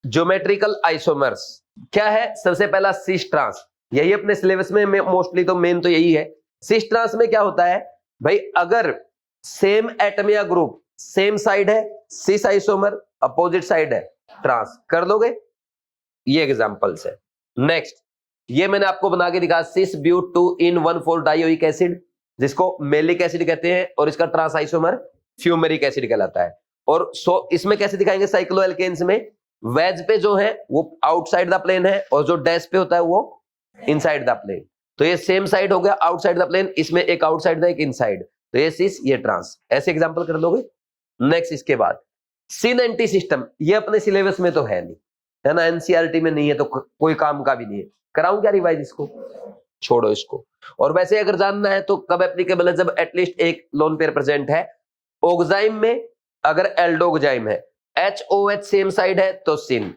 Geometrical isomers क्या है? सबसे पहला सिस ट्रांस, यही अपने सिलेबस में मोस्टली तो मेन तो यही है। सिस ट्रांस में क्या होता है भाई, अगर सेम एटम या ग्रुप सेम साइड है सिस आइसोमर, अपोजिट साइड है ट्रांस। कर लोगे? ये एग्जांपल्स है। नेक्स्ट, ये मैंने आपको बना के दिखा, सिस ब्यूट 2 इन 1,4 डाइओइक एसिड, जिसको मेलिक एसिड कहते हैं, और इसका ट्रांस आइसोमर फ्यूमेरिक एसिड कहलाता है। और इसमें कैसे दिखाएंगे? साइक्लोएल्केन्स में वेज पे जो है वो आउटसाइड द प्लेन है, और जो डैश पे होता है वो इनसाइड द प्लेन। तो ये सेम साइड हो गया आउटसाइड द प्लेन, इसमें एक आउटसाइड था एक इनसाइड, तो ये सिस ये ट्रांस। ऐसे एग्जांपल कर लोगे। नेक्स्ट, इसके बाद सिन एंटी सिस्टम, ये अपने सिलेबस में तो है नहीं, है ना, एनसीईआरटी में नहीं है, तो कोई काम का भी नहीं है। कराऊं क्या रिवाइज इसको? छोड़ो इसको। और वैसे अगर जानना है तो कब एप्लीकेबल है? जब एटलीस्ट एक लोन पेयर प्रेजेंट है। ऑक्साइम में अगर एल्डोक्साइम है, HOH सेम साइड है तो सिन,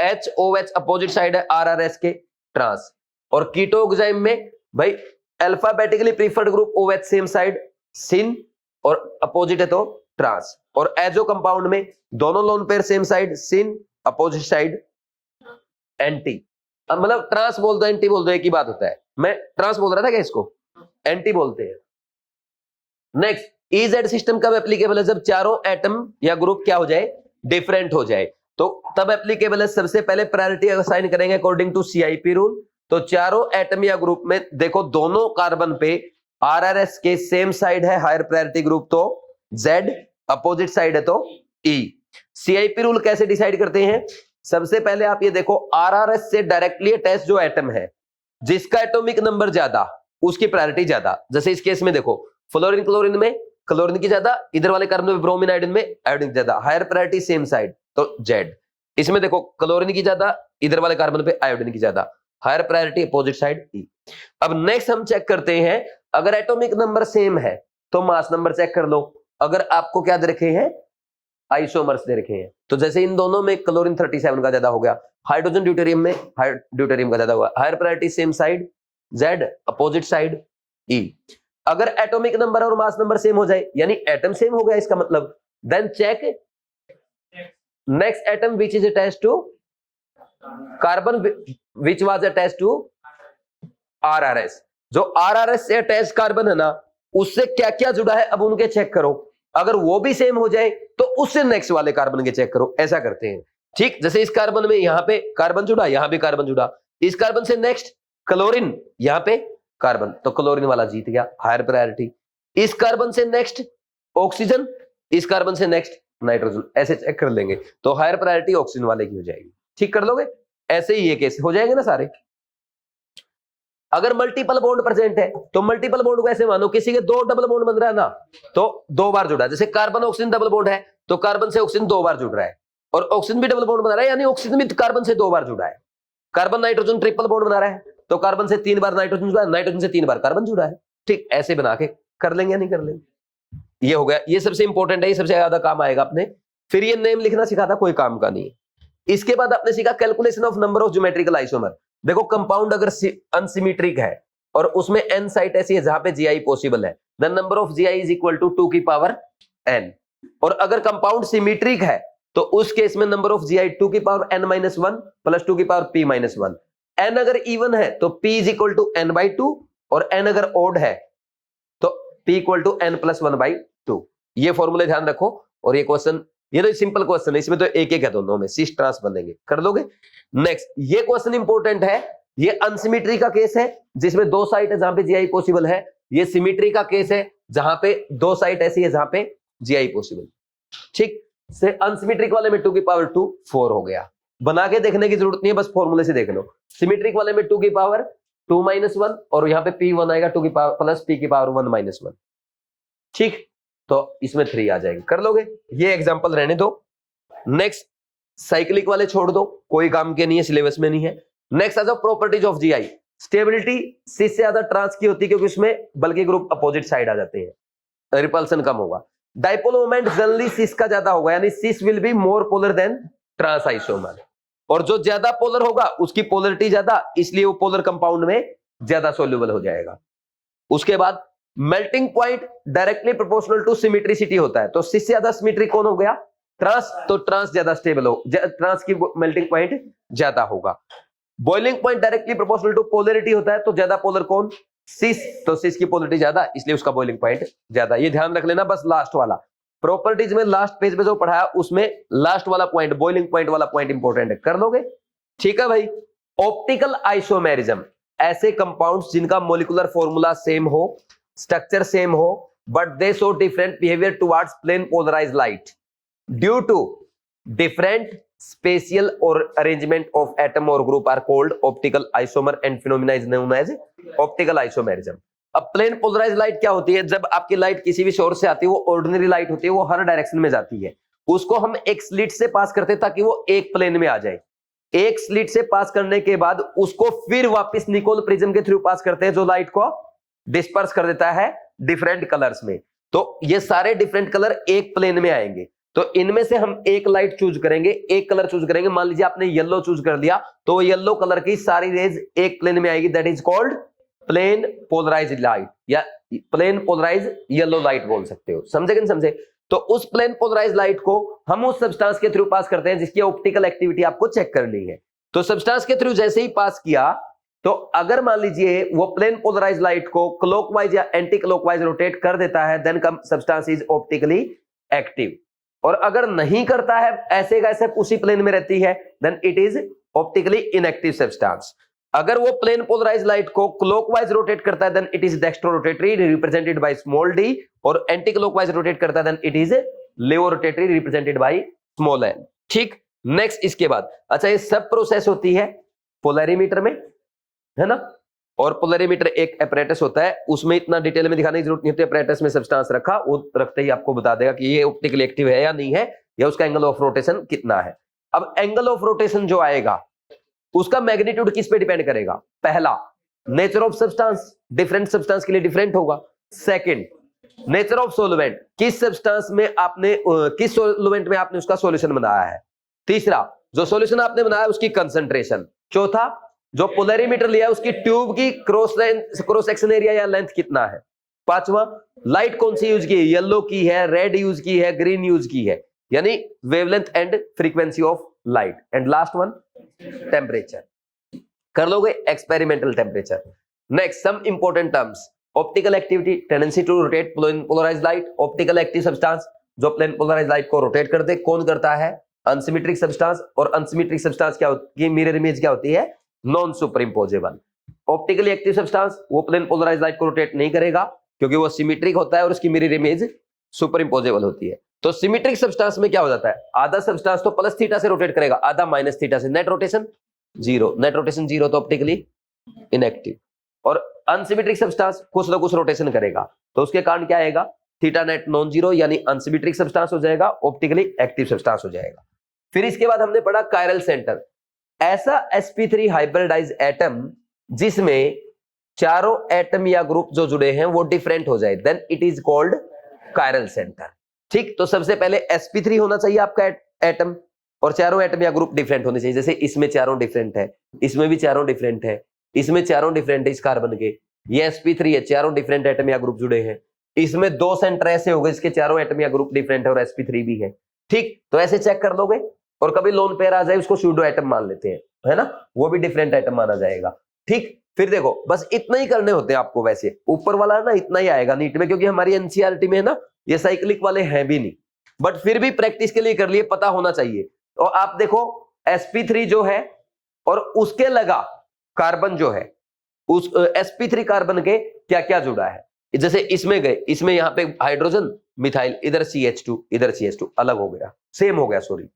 HOH अपोजिट साइड है RRS के, ट्रांस। और कीटोक्साइम में भाई alphabetically preferred group OH same side, syn, और अपोजिट है तो ट्रांस। और एजो कंपाउंड में दोनों लोन पेयर सेम साइड, सिन, अपोजिट साइड एंटी। अब मतलब ट्रांस बोल दो एंटी बोल दो एक ही बात होता है। मैं ट्रांस बोल रहा था क्या, इसको एंटी बोलते हैं। नेक्स्ट, EZ सिस्टम कब एप्लीकेबल है? जब चारों एटम या ग्रुप क्या हो जाए? डिफरेंट हो जाए, तो तब एप्लीकेबल है। सबसे पहले प्रायोरिटी असाइन करेंगे अकॉर्डिंग टू CIP रूल। तो चारों एटम या ग्रुप में देखो दोनों कार्बन पे RRS के सेम साइड है, हायर प्रायोरिटी ग्रुप तो Z, अपोजिट साइड है तो E। CIP रूल कैसे डिसाइड करते हैं? सबसे पहले आप ये देखो, RRS से डायरेक्टली अटैच जो एटम है, जिसका एटॉमिक नंबर ज्यादा उसकी प्रायोरिटी ज्यादा। जैसे इस केस में देखो, फ्लोरीन क्लोरीन में क्लोरीन की ज्यादा, इधर वाले कार्बन में ब्रोमीन आयोडीन में आयोडीन ज्यादा, हायर प्रायोरिटी सेम साइड तो Z। इसमें देखो क्लोरीन की ज्यादा, इधर वाले कार्बन पे आयोडीन की ज्यादा, higher priority opposite side E। अब नेक्स्ट हम चेक करते हैं, अगर एटॉमिक नंबर सेम है तो मास नंबर चेक कर लो। अगर आपको क्या दे रखे हैं? आइसोमर्स दे रखे हैं। तो जैसे इन दोनों में क्लोरीन 37 का ज्यादा हो गया, हाइड्रोजन ड्यूटेरियम में ड्यूटेरियम का ज्यादा हुआ, higher priority same side Z, opposite side E। अगर एटॉमिक नंबर और मास नंबर सेम हो जाए, यानी एटम सेम हो गया इसका मतलब, then check next atom which is attached to carbon which was attached to RRS। जो RRS से अटैच कार्बन है ना, उससे क्या क्या जुड़ा है अब उनके चेक करो। अगर वो भी सेम हो जाए तो उससे नेक्स्ट वाले कार्बन के चेक करो। ऐसा करते हैं, ठीक। जैसे इस कार्बन में यहां पे कार्बन जुड़ा, यहां भी कार्बन जुड़ा, इस कार्बन से नेक्स्ट क्लोरीन, यहां पे कार्बन, तो क्लोरीन वाला जीत गया, हायर प्रायोरिटी। इस कार्बन से नेक्स्ट ऑक्सीजन, इस कार्बन से नेक्स्ट नाइट्रोजन, ऐसे चेक कर लेंगे तो हायर प्रायोरिटी ऑक्सीजन वाले की हो जाएगी। ठीक कर लोगे? ऐसे ही ये केस हो जाएंगे ना सारे। अगर मल्टीपल बॉन्ड प्रेजेंट है तो मल्टीपल बॉन्ड को ऐसे मानो, किसी के दो डबल बॉन्ड बन रहा है ना, तो दो बार जुड़ा है। जैसे कार्बन ऑक्सीजन डबल बॉन्ड है तो कार्बन से ऑक्सीजन दो बार जुड़ रहा है, और ऑक्सीजन भी डबल बॉन्ड बना रहा है, यानी ऑक्सीजन भी कार्बन से दो बार जुड़ा है। कार्बन नाइट्रोजन ट्रिपल बॉन्ड बना रहा है तो कार्बन से 3 बार नाइट्रोजन जुड़ा है, नाइट्रोजन से 3 बार कार्बन जुड़ा है। ठीक, ऐसे बना के कर लेंगे या नहीं कर लेंगे? ये हो गया, ये सबसे इंपॉर्टेंट है, ये सबसे ज्यादा काम आएगा अपने। फिर ये नेम लिखना सिखा था, कोई काम का नहीं है। इसके बाद आपने सीखा calculation of number of geometrical isomer. देखो कंपाउंड अगर अनसिमेट्रिक है और उसमें n साइट ऐसी है जहां पे GI पॉसिबल है, the number of GI is equal to 2 की पावर n। और अगर कंपाउंड सिमेट्रिक है तो उस केस में नंबर ऑफ GI 2 की पावर n-1 प्लस 2 की पावर p-1। n अगर इवन है तो p is equal to n/2, और n अगर ओड है तो p इक्वल टू n+1/2। ये फॉर्मूले ध्यान रखो। और ये क्वेश्चन, ये तो सिंपल क्वेश्चन है, इसमें तो एक एक है दोनों में, सिस ट्रांस बनेंगे, कर लोगे। नेक्स्ट, ये क्वेश्चन इंपॉर्टेंट है, ये अनसिमेट्री का केस है जिसमें दो साइट है जहां पे GI पॉसिबल है। ये सिमेट्री का केस है जहां पे दो साइट ऐसी है जहां पे GI पॉसिबल। ठीक से अनसिमेट्रिक वाले में 2 की पावर 2 4 हो गया, बना के देखने की जरूरत नहीं है, बस फॉर्मूले से देख लो। सिमेट्रिक वाले में 2 की पावर 2-1, और यहां पे p1 आएगा 2 की पावर प्लस p की पावर 1-1। ठीक, तो इसमें 3 आ जाएंगे, कर लोगे। ये एग्जांपल रहने दो। नेक्स्ट, साइक्लिक वाले छोड़ दो, कोई काम के नहीं है, सिलेबस में नहीं है। नेक्स्ट आ जाओ प्रॉपर्टीज ऑफ GI। स्टेबिलिटी सिस से ज्यादा ट्रांस की होती है क्योंकि उसमें बल्कि ग्रुप अपोजिट साइड आ जाते हैं, रिपल्सन कम होगा। डाइपोल मोमेंट जनरली सिस का ज्यादा होगा, यानी cis will be more polar than trans isomer. और जो ज्यादा पोलर होगा उसकी पोलरिटी ज्यादा, इसलिए वो पोलर कंपाउंड में ज्यादा सोल्यूबल हो जाएगा। उसके बाद melting point directly proportional to symmetricity होता है, तो सिस से ज्यादा सिमेट्रिक कौन हो गया? ट्रांस, तो ट्रांस ज्यादा स्टेबल हो, ट्रांस की मेल्टिंग पॉइंट ज्यादा होगा। Boiling point directly proportional to polarity होता है, तो ज्यादा पोलर कौन? सिस, तो सिस की पोलैरिटी ज्यादा, इसलिए उसका बॉइलिंग पॉइंट ज्यादा। ये ध्यान रख लेना बस लास्ट वाला प्रॉपर्टीज में, लास्ट पेज में जो पढ़ाया उसमें लास्ट वाला पॉइंट, बॉइलिंग पॉइंट वाला पॉइंट इंपॉर्टेंट है, कर लोगे? ठीक है भाई। ऑप्टिकल आइसोमेरिज्म, ऐसे कंपाउंड्स जिनका मॉलिक्यूलर फॉर्मूला सेम हो, स्ट्रक्चर सेम हो, but they show different behaviour towards plane polarised light due to different spatial or arrangement of atom or group are called optical isomer and phenomena is known as optical isomerism। अब plane polarised light क्या होती है? जब आपकी light किसी भी source से आती है, वो ऑर्डिनरी लाइट होती है, वो हर डायरेक्शन में जाती है, उसको हम एक स्लिट से पास करते हैं ताकि वो एक प्लेन में आ जाए। एक स्लिट से पास करने के बाद उसको फिर वापस निकोल प्रिज्म के थ्रू पास करते हैं, जो लाइट को डिस्पर्स कर देता है डिफरेंट कलर्स में। तो ये सारे डिफरेंट कलर एक प्लेन में आएंगे, तो इनमें से हम एक लाइट चूज करेंगे, एक कलर चूज करेंगे। मान लीजिए आपने येलो चूज कर दिया, तो येलो कलर की सारी रेज एक प्लेन में आएगी, that is called plane polarised light, या प्लेन पोलराइज्ड येलो लाइट बोल सकते हो। समझे कि नहीं समझे? तो उस प्लेन पोलराइज्ड लाइट को हम उस सब्सटेंस के थ्रू पास करते हैं जिसकी ऑप्टिकल एक्टिविटी आपको चेक करनी है। तो सब्सटेंस के थ्रू जैसे ही पास किया, तो अगर मान लीजिए वो प्लेन पोलराइज्ड लाइट को क्लॉकवाइज या एंटी क्लॉकवाइज रोटेट कर देता है, then substance is optically active. और अगर नहीं करता है, ऐसे का ऐसे उसी प्लेन में रहती है, then it is optically inactive substance. अगर वो प्लेन पोलराइज्ड लाइट को क्लॉकवाइज रोटेट करता है, then it is dextro rotatory represented by small d, और एंटी क्लॉकवाइज रोटेट करता है, then it is levo rotatory represented by small n. ठीक, next इसके बाद, अच्छा ये सब प्रोसेस होती है पोलैरिमीटर में, है ना। और पोलैरिमीटर एक अपैरेटस होता है, उसमें इतना डिटेल में दिखाने की जरूरत नहीं होती। अपैरेटस में सब्सटेंस रखा, वो रखते ही आपको बता देगा कि ये ऑप्टिकली एक्टिव है या नहीं है, या उसका एंगल ऑफ रोटेशन कितना है। अब एंगल ऑफ रोटेशन जो आएगा, उसका मैग्नीट्यूड किस पे डिपेंड करेगा? पहला, nature of substance, different substance के लिए डिफरेंट होगा। सेकंड, नेचर ऑफ सॉल्वेंट, किस सब्सटेंस में आपने, किस सॉल्वेंट में आपने उसका सॉल्यूशन बनाया है। तीसरा, जो सॉल्यूशन आपने बनाया उसकी कंसंट्रेशन। चौथा, जो पोलैरिमीटर लिया उसकी ट्यूब की क्रॉस सेक्शन एरिया या लेंथ कितना है। पांचवा, लाइट कौन सी यूज की है, येलो की है, रेड यूज की है, ग्रीन यूज की है, यानी wavelength and frequency of light. And last one, temperature. कर लोगे experimental temperature. Next, some important terms, optical activity, tendency to rotate polarised light, optical active substance जो प्लेन पोलराइज्ड लाइट को rotate कर दे, कौन करता है? Unsymmetric substance. और अनसिमेट्रिक सब्सटेंस क्या होती है? मिरर इमेज क्या होती है? Non superimposable. Optically active substance वो प्लेन पोलराइज्ड लाइट को रोटेट नहीं करेगा, क्योंकि वो सिमेट्रिक होता है और उसकी मिरर इमेज सुपरइम्पोजेबल होती है। तो सिमेट्रिक सब्सटेंस में क्या हो जाता है? आधा सब्सटेंस तो प्लस थीटा से रोटेट करेगा, आधा माइनस थीटा से, net rotation zero. Net rotation zero तो ऑप्टिकली इनएक्टिव। और अनसिमेट्रिक सब्सटेंस कुछ ना कुछ रोटेशन करेगा, तो उसके कारण क्या आएगा? थीटा नेट नॉन जीरो, यानी अनसिमेट्रिक सब्सटेंस हो जाएगा, ऑप्टिकली एक्टिव सब्सटेंस हो जाएगा। फिर इसके बाद हमने पढ़ा कायरल सेंटर, ऐसा sp3 हाइब्रिडाइज एटम जिसमें चारों एटम या ग्रुप जो जुड़े हैं वो डिफरेंट हो जाए, then it is called chiral centre. ठीक, तो सबसे पहले sp3 होना चाहिए आपका एटम, और चारों एटम या ग्रुप डिफरेंट होने चाहिए। जैसे इसमें चारों डिफरेंट है, इसमें भी चारों डिफरेंट है, इसमें चारों डिफरेंट है इस कार्बन के, ये sp3 है, चारों डिफरेंट एटम या ग्रुप जुड़े हैं। इसमें दो सेंटर ऐसे हो गए इसके चारों एटम या ग्रुप डिफरेंट है और sp3 भी है। ठीक, तो ऐसे चेक कर लोगे। और कभी लोन पेयर आ जाए उसको स्यूडो एटम मान लेते हैं, है ना, वो भी डिफरेंट एटम माना जाएगा। ठीक, फिर देखो बस इतना ही करने होते हैं आपको। वैसे ऊपर वाला ना इतना ही आएगा नीट में, क्योंकि हमारी एनसीईआरटी में है ना ये साइक्लिक वाले हैं भी नहीं, बट फिर भी प्रैक्टिस के लिए कर लिए, पता होना चाहिए। और आप देखो sp3 जो है और उसके लगा कार्बन जो है, उस sp3 कार्बन के क्या क्या जुड़ा है। जैसे इसमें गए, इसमें यहाँ पे हाइड्रोजन मिथाइल, इधर CH2 इधर CH2 अलग हो गया, सेम हो गया, सॉरी।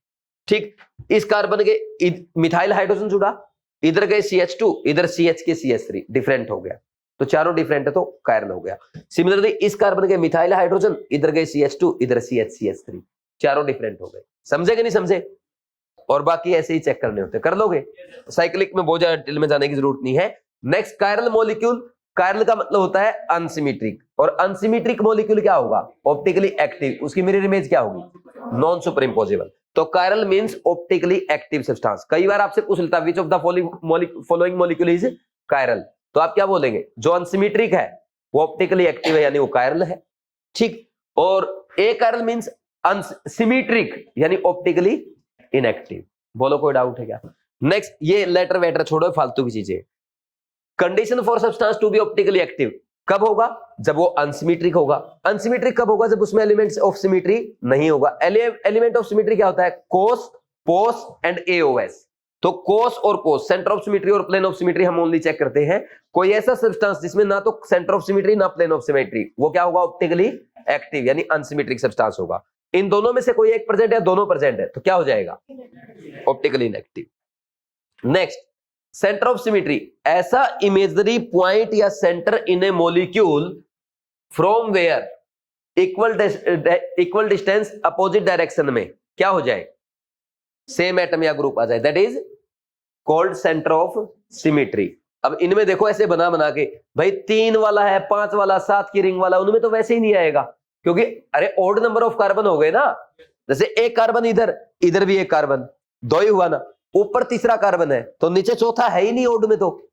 ठीक, इस कार्बन के मिथाइल हाइड्रोजन जुड़ा, इधर गए CH2 इधर CH के CH3, डिफरेंट हो गया, तो चारों डिफरेंट है तो कायरल हो गया। सिमिलरली इस कार्बन के मिथाइल हाइड्रोजन, इधर गए CH2 इधर CH चारों डिफरेंट हो गए। समझे कि नहीं समझे? और बाकी ऐसे ही चेक करने होते, कर लोगे। साइक्लिक में बहुत ज्यादा डिटेल में जाने की जरूरत नहीं है। Next, chiral molecule. कायरल का मतलब होता है अनसिमेट्रिक, और अनसिमेट्रिक मॉलिक्यूल क्या होगा? Optically active. उसकी मिरर इमेज क्या होगी? Non superimposable. तो chiral means optically active substance. कई बार आपसे पूछ लेता है which of the following molecule is chiral, तो आप क्या बोलेंगे? जो अनसिमेट्रिक है वो ऑप्टिकली एक्टिव है, यानी वो कायरल है। ठीक, और ए कायरल मींस सिमेट्रिक यानी ऑप्टिकली इनएक्टिव। बोलो कोई डाउट है क्या? नेक्स्ट, ये लेटर वेटर छोड़ो, फालतू की चीजें। Condition for substance to be optically active कब होगा? जब वो अनसिमेट्रिक होगा। अनसिमेट्रिक कब होगा? जब उसमें एलिमेंट्स ऑफ सिमेट्री नहीं होगा। एलिमेंट ऑफ सिमेट्री क्या होता है? कोस, पोस एंड एओएस। तो कोस और पोस, सेंटर ऑफ सिमेट्री और प्लेन ऑफ सिमेट्री हम ओनली चेक करते हैं। कोई ऐसा सब्सटेंस जिसमें ना तो सेंटर ऑफ सिमेट्री ना प्लेन ऑफ सिमेट्री, वो क्या होगा? ऑप्टिकली एक्टिव यानी अनसिमेट्रिक सब्सटेंस होगा। इन दोनों में से कोई एक प्रेजेंट है, दोनों प्रेजेंट है, तो क्या हो जाएगा? Optically inactive. Next, centre of symmetry, ऐसा इमेजनरी पॉइंट या centre in a molecule from where equal distance opposite direction में क्या हो जाए? सेम एटम या ग्रुप आ जाए, that is called centre of symmetry. अब इनमें देखो ऐसे बना बना के, भाई 3 वाला है, 5 वाला, 7 की रिंग वाला, उनमें तो वैसे ही नहीं आएगा, क्योंकि अरे ऑड नंबर ऑफ कार्बन हो गए ना। जैसे एक कार्बन इधर, इधर भी एक कार्बन, 2 ही हुआ ना, ऊपर तीसरा कार्बन है तो नीचे चौथा है ही नहीं ऑड में, तो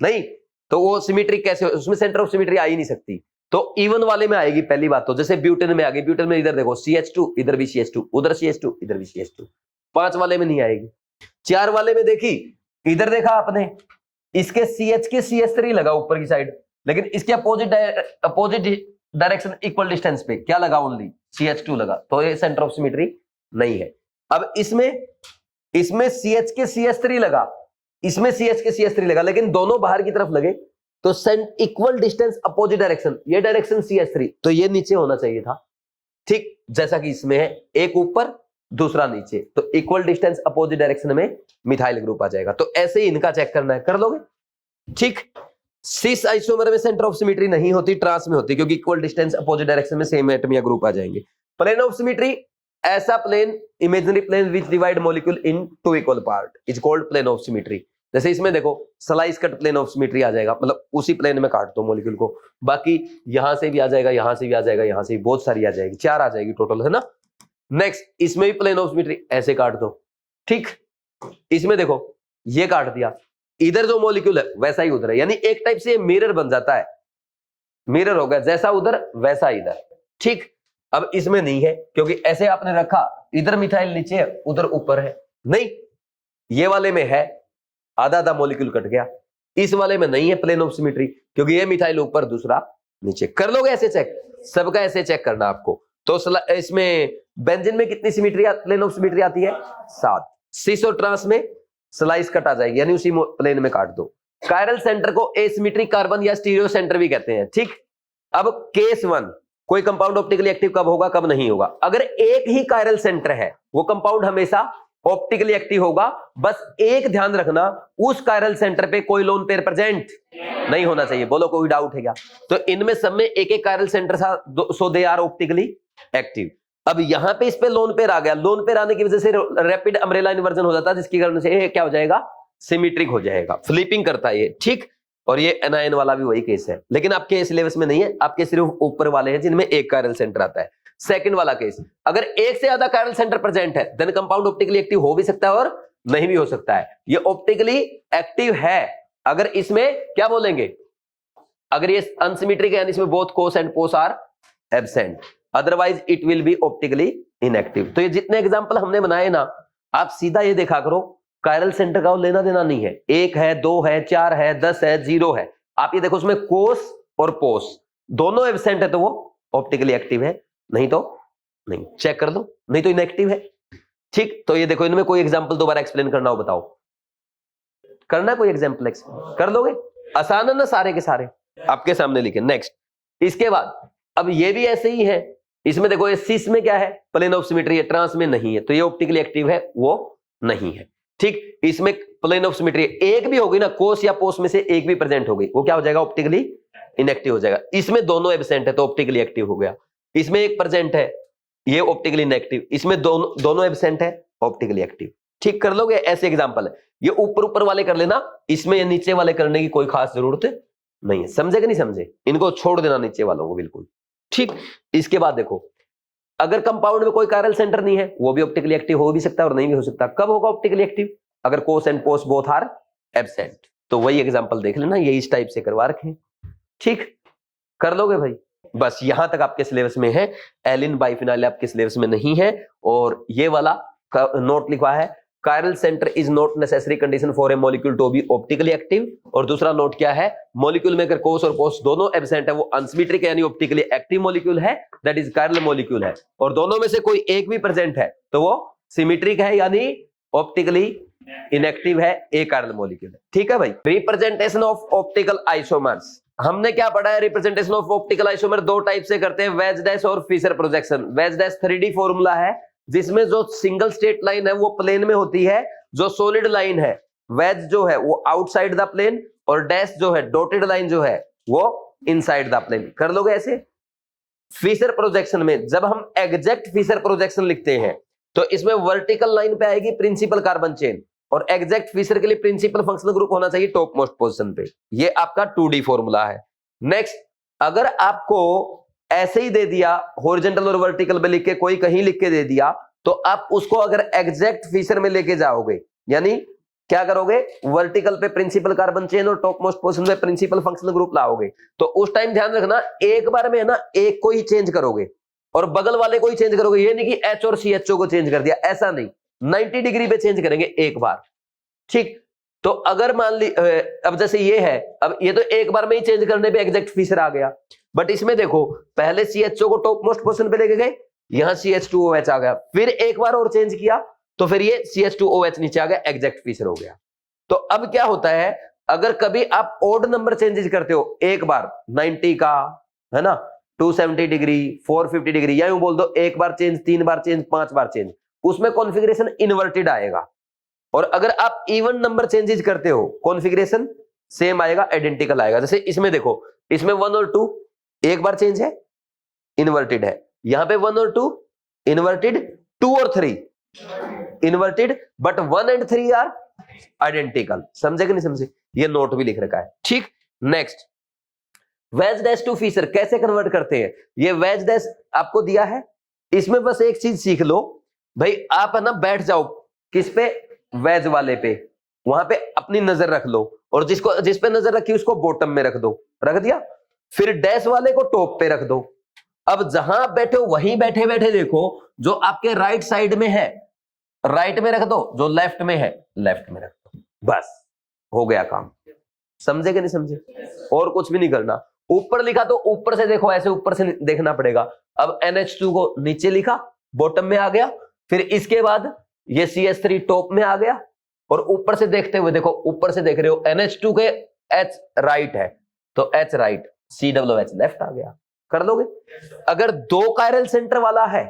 नहीं, तो वो सिमेट्रिक कैसे? उसमें सेंटर ऑफ सिमेट्री आ ही नहीं सकती। तो इवन वाले में आएगी पहली बात तो, जैसे ब्यूटेन में आ गई, ब्यूटेन में इधर देखो CH2, इधर भी CH2, उधर CH2, इधर भी CH2। 5 वाले में नहीं आएगी। 4 वाले में देखी, इधर देखा आपने, इसके CH के CH3 लगा ऊपर की साइड, लेकिन इसके अपोजिट डायरेक्शन इक्वल डिस्टेंस पे क्या लगा? ओनली CH2 लगा, तो ये सेंटर ऑफ सिमेट्री नहीं है। अब इसमें CH के CH3 लगा, इसमें CH के CH3 लगा, लेकिन दोनों बाहर की तरफ लगे, तो इक्वल डिस्टेंस अपोजिट डायरेक्शन, ये डायरेक्शन CH3, तो ये नीचे होना चाहिए था, ठीक जैसा कि इसमें है, एक ऊपर दूसरा नीचे, तो इक्वल डिस्टेंस अपोजिट डायरेक्शन में मिथाइल ग्रुप आ जाएगा। तो ऐसे ही इनका चेक करना है, कर लोगे? ठीक। सिस आइसोमर में सेंटर ऑफ सिमेट्री नहीं होती, ट्रांस में होती, क्योंकि इक्वल डिस्टेंस अपोजिट डायरेक्शन में सेम एटम या ग्रुप आ जाएंगे। प्लेन ऑफ सिमेट्री, ऐसा plane, imaginary plane which divide molecule in 2 equal part is called plane of symmetry. जैसे इसमें देखो slice cut plane of symmetry आ जाएगा, मतलब उसी प्लेन में काट दो मॉलिक्यूल को, बाकी यहां से भी आ जाएगा, यहां से भी आ जाएगा, यहां से भी बहुत सारी आ जाएगी, 4 आ जाएगी टोटल, है ना। नेक्स्ट, इसमें भी प्लेन ऑफ सिमेट्री ऐसे काट दो, ठीक। इसमें देखो ये काट दिया, इधर जो मॉलिक्यूल है वैसा ही उधर है, यानी एक टाइप से मिरर बन जाता है, मिरर हो गया, जैसा उधर वैसा इधर, ठीक। अब इसमें नहीं है, क्योंकि ऐसे आपने रखा, इधर मिथाइल नीचे है, उधर ऊपर है, नहीं। ये वाले में है, आधा आधा मॉलिक्यूल कट गया। इस वाले में नहीं है प्लेन ऑफ सिमेट्री, क्योंकि ये मिथाइल ऊपर, दूसरा नीचे। कर लोगे ऐसे चेक? सबका ऐसे चेक करना आपको। तो इसमें बेंजीन में कितनी सिमेट्री, प्लेन ऑफ सिमेट्री आती है? 7। सिस और ट्रांस में स्लाइस कट आ जाएगी, यानी उसी प्लेन में काट दो। कायरल सेंटर को एसिमेट्रिक कार्बन या स्टीरियो सेंटर भी कहते हैं, ठीक। अब केस 1, कोई कंपाउंड ऑप्टिकली एक्टिव कब होगा, कब नहीं होगा? अगर एक ही कायरल सेंटर है, वो कंपाउंड हमेशा ऑप्टिकली एक्टिव होगा। बस एक ध्यान रखना, उस कायरल सेंटर पे कोई लोन पेयर प्रेजेंट नहीं होना चाहिए। बोलो कोई डाउट है क्या? तो इनमें सब में एक एक कायरल सेंटर था, सो दे आर ऑप्टिकली एक्टिव। अब यहां पे इस पे लोन पेयर आ गया, लोन पेयर आने की वजह से रैपिड अम्ब्रेला इन्वर्जन हो जाता है, जिसके कारण से क्या हो जाएगा? सिमेट्रिक हो जाएगा, फ्लिपिंग करता है ये, ठीक। और ये एनायन वाला भी वही केस है, लेकिन आपके सिलेबस में नहीं है, आपके सिर्फ ऊपर वाले हैं जिनमें एक कायरल सेंटर आता है। सेकंड वाला केस, अगर एक से ज्यादा कायरल सेंटर प्रेजेंट है, देन कंपाउंड ऑप्टिकली एक्टिव हो भी सकता है और नहीं भी हो सकता है। ये ऑप्टिकली एक्टिव है अगर इसमें क्या बोलेंगे, अगर ये अनसिमेट्रिक है, इसमें both COS and POS are absent, otherwise it will be optically inactive. तो ये जितने एग्जांपल हमने बनाए ना, आप सीधा ये देखा करो, कायरल सेंटर का लेना देना नहीं है, 1 है, 2 है, 4 है, 10 है, 0 है। आप ये देखो उसमें कोस और पोस दोनों एब्सेंट है, तो वो ऑप्टिकली एक्टिव है, नहीं तो नहीं। चेक कर लो, नहीं तो इनएक्टिव है, ठीक। तो ये देखो, इनमें कोई एग्जांपल दोबारा एक्सप्लेन करना हो बताओ, करना कोई एग्जांपल कर लोगे? आसान है ना सारे के सारे, आपके सामने लिखे। नेक्स्ट, इसके बाद अब ये भी ऐसे ही है, इसमें देखो ये सिस में क्या है? प्लेन ऑफ सिमेट्री है, ट्रांस में नहीं है, तो ये ऑप्टिकली एक्टिव है, वो नहीं है, ठीक। इसमें प्लेन ऑफ सिमेट्री एक भी होगी ना, कोस या पोस में से एक भी प्रेजेंट हो गई, वो क्या हो जाएगा? ऑप्टिकली इनएक्टिव हो जाएगा। इसमें दोनों एब्सेंट है, तो ऑप्टिकली एक्टिव हो गया। इसमें एक प्रेजेंट है, ये ऑप्टिकली इनएक्टिव, इसमें दोनों एब्सेंट है, ऑप्टिकली एक्टिव, ठीक। कर लोगे? ऐसे एग्जांपल है। ये ऊपर ऊपर वाले कर लेना, इसमें ये नीचे वाले करने की कोई खास जरूरत नहीं है। समझे कि नहीं समझे? इनको छोड़ देना नीचे वालों को, बिल्कुल, ठीक। इसके बाद देखो, अगर कंपाउंड में कोई कायरल सेंटर नहीं है, वो भी ऑप्टिकली एक्टिव हो भी सकता है और नहीं भी हो सकता। कब होगा ऑप्टिकली एक्टिव? अगर COS and POS both are absent. तो वही एग्जांपल देख लेना, ये इस टाइप से करवा रखे, ठीक। कर लोगे भाई? बस यहां तक आपके सिलेबस में है, एलिन बाइफिनाइल आपके सिलेबस में नहीं है। और ये वाला नोट लिखा है, chiral centre is not necessary condition for a molecule to be optically active. और दूसरा नोट क्या है, मॉलिक्यूल में अगर कोस और कोस दोनों एब्सेंट है, वो अनसिमेट्रिक यानी ऑप्टिकली एक्टिव मॉलिक्यूल है, दैट इज कायरल मॉलिक्यूल है। और दोनों में से कोई एक भी प्रेजेंट है तो वो सिमेट्रिक है यानी ऑप्टिकली इनएक्टिव है, ए कायरल मॉलिक्यूल है। ठीक है भाई। रिप्रेजेंटेशन ऑफ ऑप्टिकल आइसोमर्स, हमने क्या पढ़ा है? रिप्रेजेंटेशन ऑफ ऑप्टिकल आइसोमर दो टाइप से करते हैं, वेज डैश और Fischer projection. Wedge dash 3D formula है जिसमें जो सिंगल स्टेट लाइन है वो प्लेन में होती है, जो सॉलिड लाइन है वेज जो है वो आउटसाइड द प्लेन, और डैश जो है डॉटेड लाइन जो है वो इनसाइड द प्लेन। कर लोगे ऐसे। फिशर प्रोजेक्शन में जब हम एग्जैक्ट फिशर प्रोजेक्शन लिखते हैं तो इसमें वर्टिकल लाइन पे आएगी प्रिंसिपल कार्बन चेन, और एग्जैक्ट फिशर के लिए प्रिंसिपल फंक्शनल ग्रुप होना चाहिए टॉप मोस्ट पोजीशन पे। ये आपका 2D फॉर्मूला है। नेक्स्ट, अगर आपको ऐसे ही दे दिया हॉरिजॉन्टल और वर्टिकल पे लिख के, कोई कहीं लिख के दे दिया, तो आप उसको अगर एग्जैक्ट फिशर में लेके जाओगे, यानी क्या करोगे, वर्टिकल पे प्रिंसिपल कार्बन चेन और टॉप मोस्ट पोजीशन में प्रिंसिपल फंक्शनल ग्रुप लाओगे, तो उस टाइम ध्यान रखना एक बार में है ना एक को ही चेंज करोगे और बगल वाले को ही चेंज करोगे। ये नहीं कि एच और सी एच ओ को चेंज कर दिया, ऐसा नहीं, 90 डिग्री पे चेंज करेंगे एक बार। ठीक, तो अगर मान ली अब जैसे ये है, अब ये तो एक बार में ही चेंज करने पे एग्जैक्ट फिशर आ गया, बट इसमें देखो पहले CHO को टॉप मोस्ट पोजीशन पे लेके गए, यहां CH2OH आ गया, फिर एक बार और चेंज किया तो फिर ये CH2OH नीचे आ गया, एग्जैक्ट फिशर हो गया। तो अब क्या होता है, अगर कभी आप ओड नंबर चेंजेस करते हो, एक बार 90 का है ना, 270 डिग्री, 450 डिग्री, या यूं बोल दो एक बार चेंज, 3 बार चेंज, 5 बार चेंज, उसमें कॉन्फ़िगरेशन इन्वर्टेड आएगा। और अगर आप इवन नंबर चेंजेस करते हो, कॉन्फ़िगरेशन सेम आएगा, आइडेंटिकल आएगा। जैसे इसमें देखो, इसमें 1 और 2 एक बार चेंज है, इन्वर्टेड है, यहां पे 1 और 2 इन्वर्टेड, 2 और 3 inverted, but 1 and 3 are identical. समझे कि नहीं समझे? ये नोट भी लिख रखा है। ठीक, next, wedge dash to Fischer कैसे कन्वर्ट करते हैं? ये वेज डैश आपको दिया है, इसमें बस एक चीज सीख लो भाई, आप है ना बैठ जाओ किस पे, वेज वाले पे, वहां पे अपनी नजर रख लो, और जिस पे नजर रखी उसको बॉटम में रख दो, रख दिया, फिर डैश वाले को टॉप पे रख दो। अब जहां आप बैठे हो वहीं बैठे बैठे देखो, जो आपके राइट साइड में है राइट में रख दो, जो लेफ्ट में है लेफ्ट में रख दो, बस हो गया काम। समझे कि नहीं समझे? और कुछ भी नहीं करना। ऊपर लिखा तो ऊपर से देखो, ऐसे ऊपर से देखना पड़ेगा। अब NH2 को नीचे लिखा, बॉटम में आ गया, फिर इसके बाद ये CH3 टॉप में आ गया, और ऊपर से देखते हुए देखो, ऊपर से देख रहे हो NH2 के H राइट है तो H राइट, COOH लेफ्ट आ गया। कर लोगे? अगर 2 कायरल सेंटर वाला है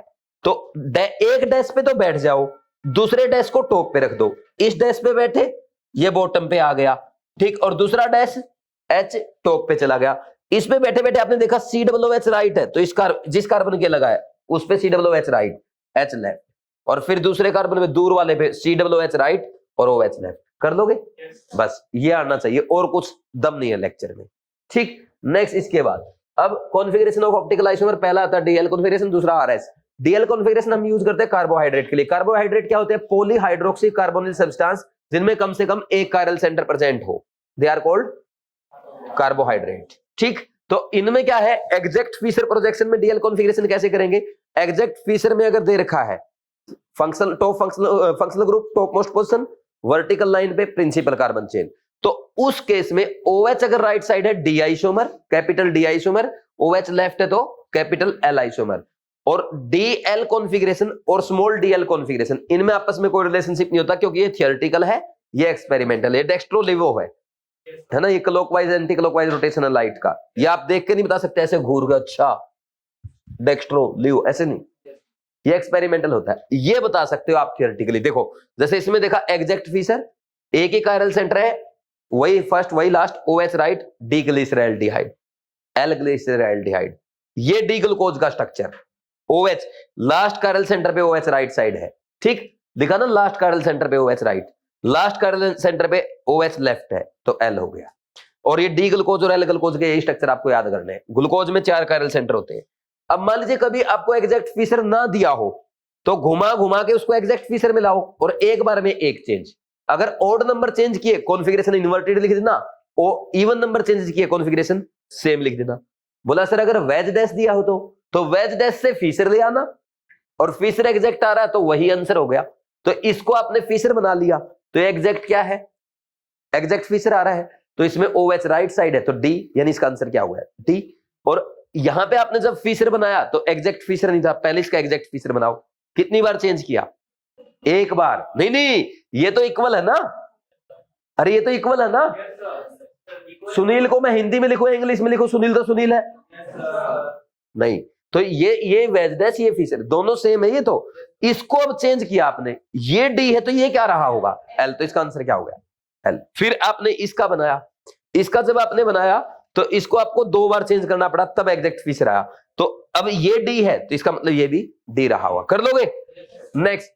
तो एक डैश पे तो बैठ जाओ, दूसरे डैश को टॉप पे रख दो, इस डैश पे बैठे, ये बॉटम पे आ गया, ठीक, और दूसरा डैश H टॉप पे चला गया। इस पे बैठे बैठे आपने देखा COOH राइट है, तो जिस कार्बन के लगा है उस पे COOH राइट, H लेफ्ट, और फिर दूसरे कार्बन में दूर वाले पे COOH राइट और OH लेफ्ट। कर लोगे? बस ये आना चाहिए, और कुछ दम नहीं है लेक्चर में। ठीक, नेक्स्ट, इसके बाद अब कॉन्फ़िगरेशन ऑफ ऑप्टिकल आइसोमर, पहला आता है DL कॉन्फ़िगरेशन, दूसरा RS। DL कॉन्फ़िगरेशन हम यूज करते हैं कार्बोहाइड्रेट के लिए। कार्बोहाइड्रेट क्या होते हैं? पॉलीहाइड्रोक्सी कार्बोनिल सब्सटेंस जिनमें कम से कम एक कायरल सेंटर प्रेजेंट हो, दे आर कॉल्ड कार्बोहाइड्रेट। ठीक, तो इनमें क्या है, एग्जैक्ट फिशर प्रोजेक्शन में DL कॉन्फ़िगरेशन कैसे करेंगे? एग्जैक्ट फिशर में अगर दे रखा है functional group top most position, vertical line पे प्रिंसिपल कार्बन चेन, तो उस केस में OH अगर राइट साइड है D isomer, capital D isomer, OH left है तो कैपिटल L आइसोमर। और DL कॉन्फ़िगरेशन और स्मॉल dl कॉन्फ़िगरेशन, इनमें आपस में कोई रिलेशनशिप नहीं होता, क्योंकि ये थियोरेटिकल है, ये एक्सपेरिमेंटल है। डेक्स्ट्रो लिवो है ना, ये clockwise anti clockwise rotational light का, ये आप देख के नहीं बता सकते ऐसे घूर गया, अच्छा डेक्स्ट्रो लिवो, ऐसे नहीं, ये एक्सपेरिमेंटल होता है। ये बता सकते हो आप थियोरेटिकली। देखो जैसे इसमें देखा एग्जैक्ट फिशर, एक ही कायरल सेंटर है, वही फर्स्ट वही last, OH right, D ग्लिसरैल्डिहाइड, L ग्लिसरैल्डिहाइड, ये डी ग्लूकोज का structure. OH last chiral centre पे OH राइट साइड है, ठीक, दिखा ना, लास्ट कायरल सेंटर पे OH right, last chiral centre पे OH लेफ्ट है तो L हो गया। और ये डी ग्लूकोज और L ग्लूकोज के यही स्ट्रक्चर आपको याद करने हैं। ग्लूकोज में 4 कायरल सेंटर होते हैं। अब मान लीजिए कभी आपको एग्जैक्ट फिशर ना दिया हो तो घुमा घुमा के उसको एग्जैक्ट फिशर में लाओ, और एक बार में एक चेंज। अगर ऑड नंबर चेंज किए कॉन्फ़िगरेशन इन्वर्टेड लिख देना, और इवन नंबर चेंज किए कॉन्फ़िगरेशन सेम लिख देना। बोला सर अगर वेज डैश दिया हो तो वेज डैश से फीचर ले आना, और फीचर एग्जैक्ट आ रहा है तो वही आंसर हो गया। तो इसको आपने फीचर बना लिया, तो एग्जैक्ट क्या है, एग्जैक्ट फीचर आ रहा है, तो इसमें OH राइट साइड है, तो डी, यानी इसका आंसर क्या हुआ है, डी। और यहां पे आपने जब फीचर बनाया तो एग्जैक्ट फीचर नहीं था, पहले इसका एग्जैक्ट फीचर बनाओ। कितनी बार चेंज किया, एक बार। नहीं, ये तो इक्वल है ना, अरे ये तो इक्वल है ना। सुनील को मैं हिंदी में लिखूं इंग्लिश में लिखूं, सुनील तो सुनील है नहीं, तो ये वेज डैश ये फीचर दोनों सेम है। ये तो इसको अब चेंज किया आपने, ये डी है तो ये क्या रहा होगा, एल, तो इसका आंसर क्या हो गया, एल। फिर आपने इसका बनाया, इसका जब आपने बनाया तो इसको आपको 2 बार चेंज करना पड़ा, तब एग्जैक्ट फीचर आया। तो अब ये डी है तो इसका मतलब ये भी डी रहा होगा, कर लोगे। Next,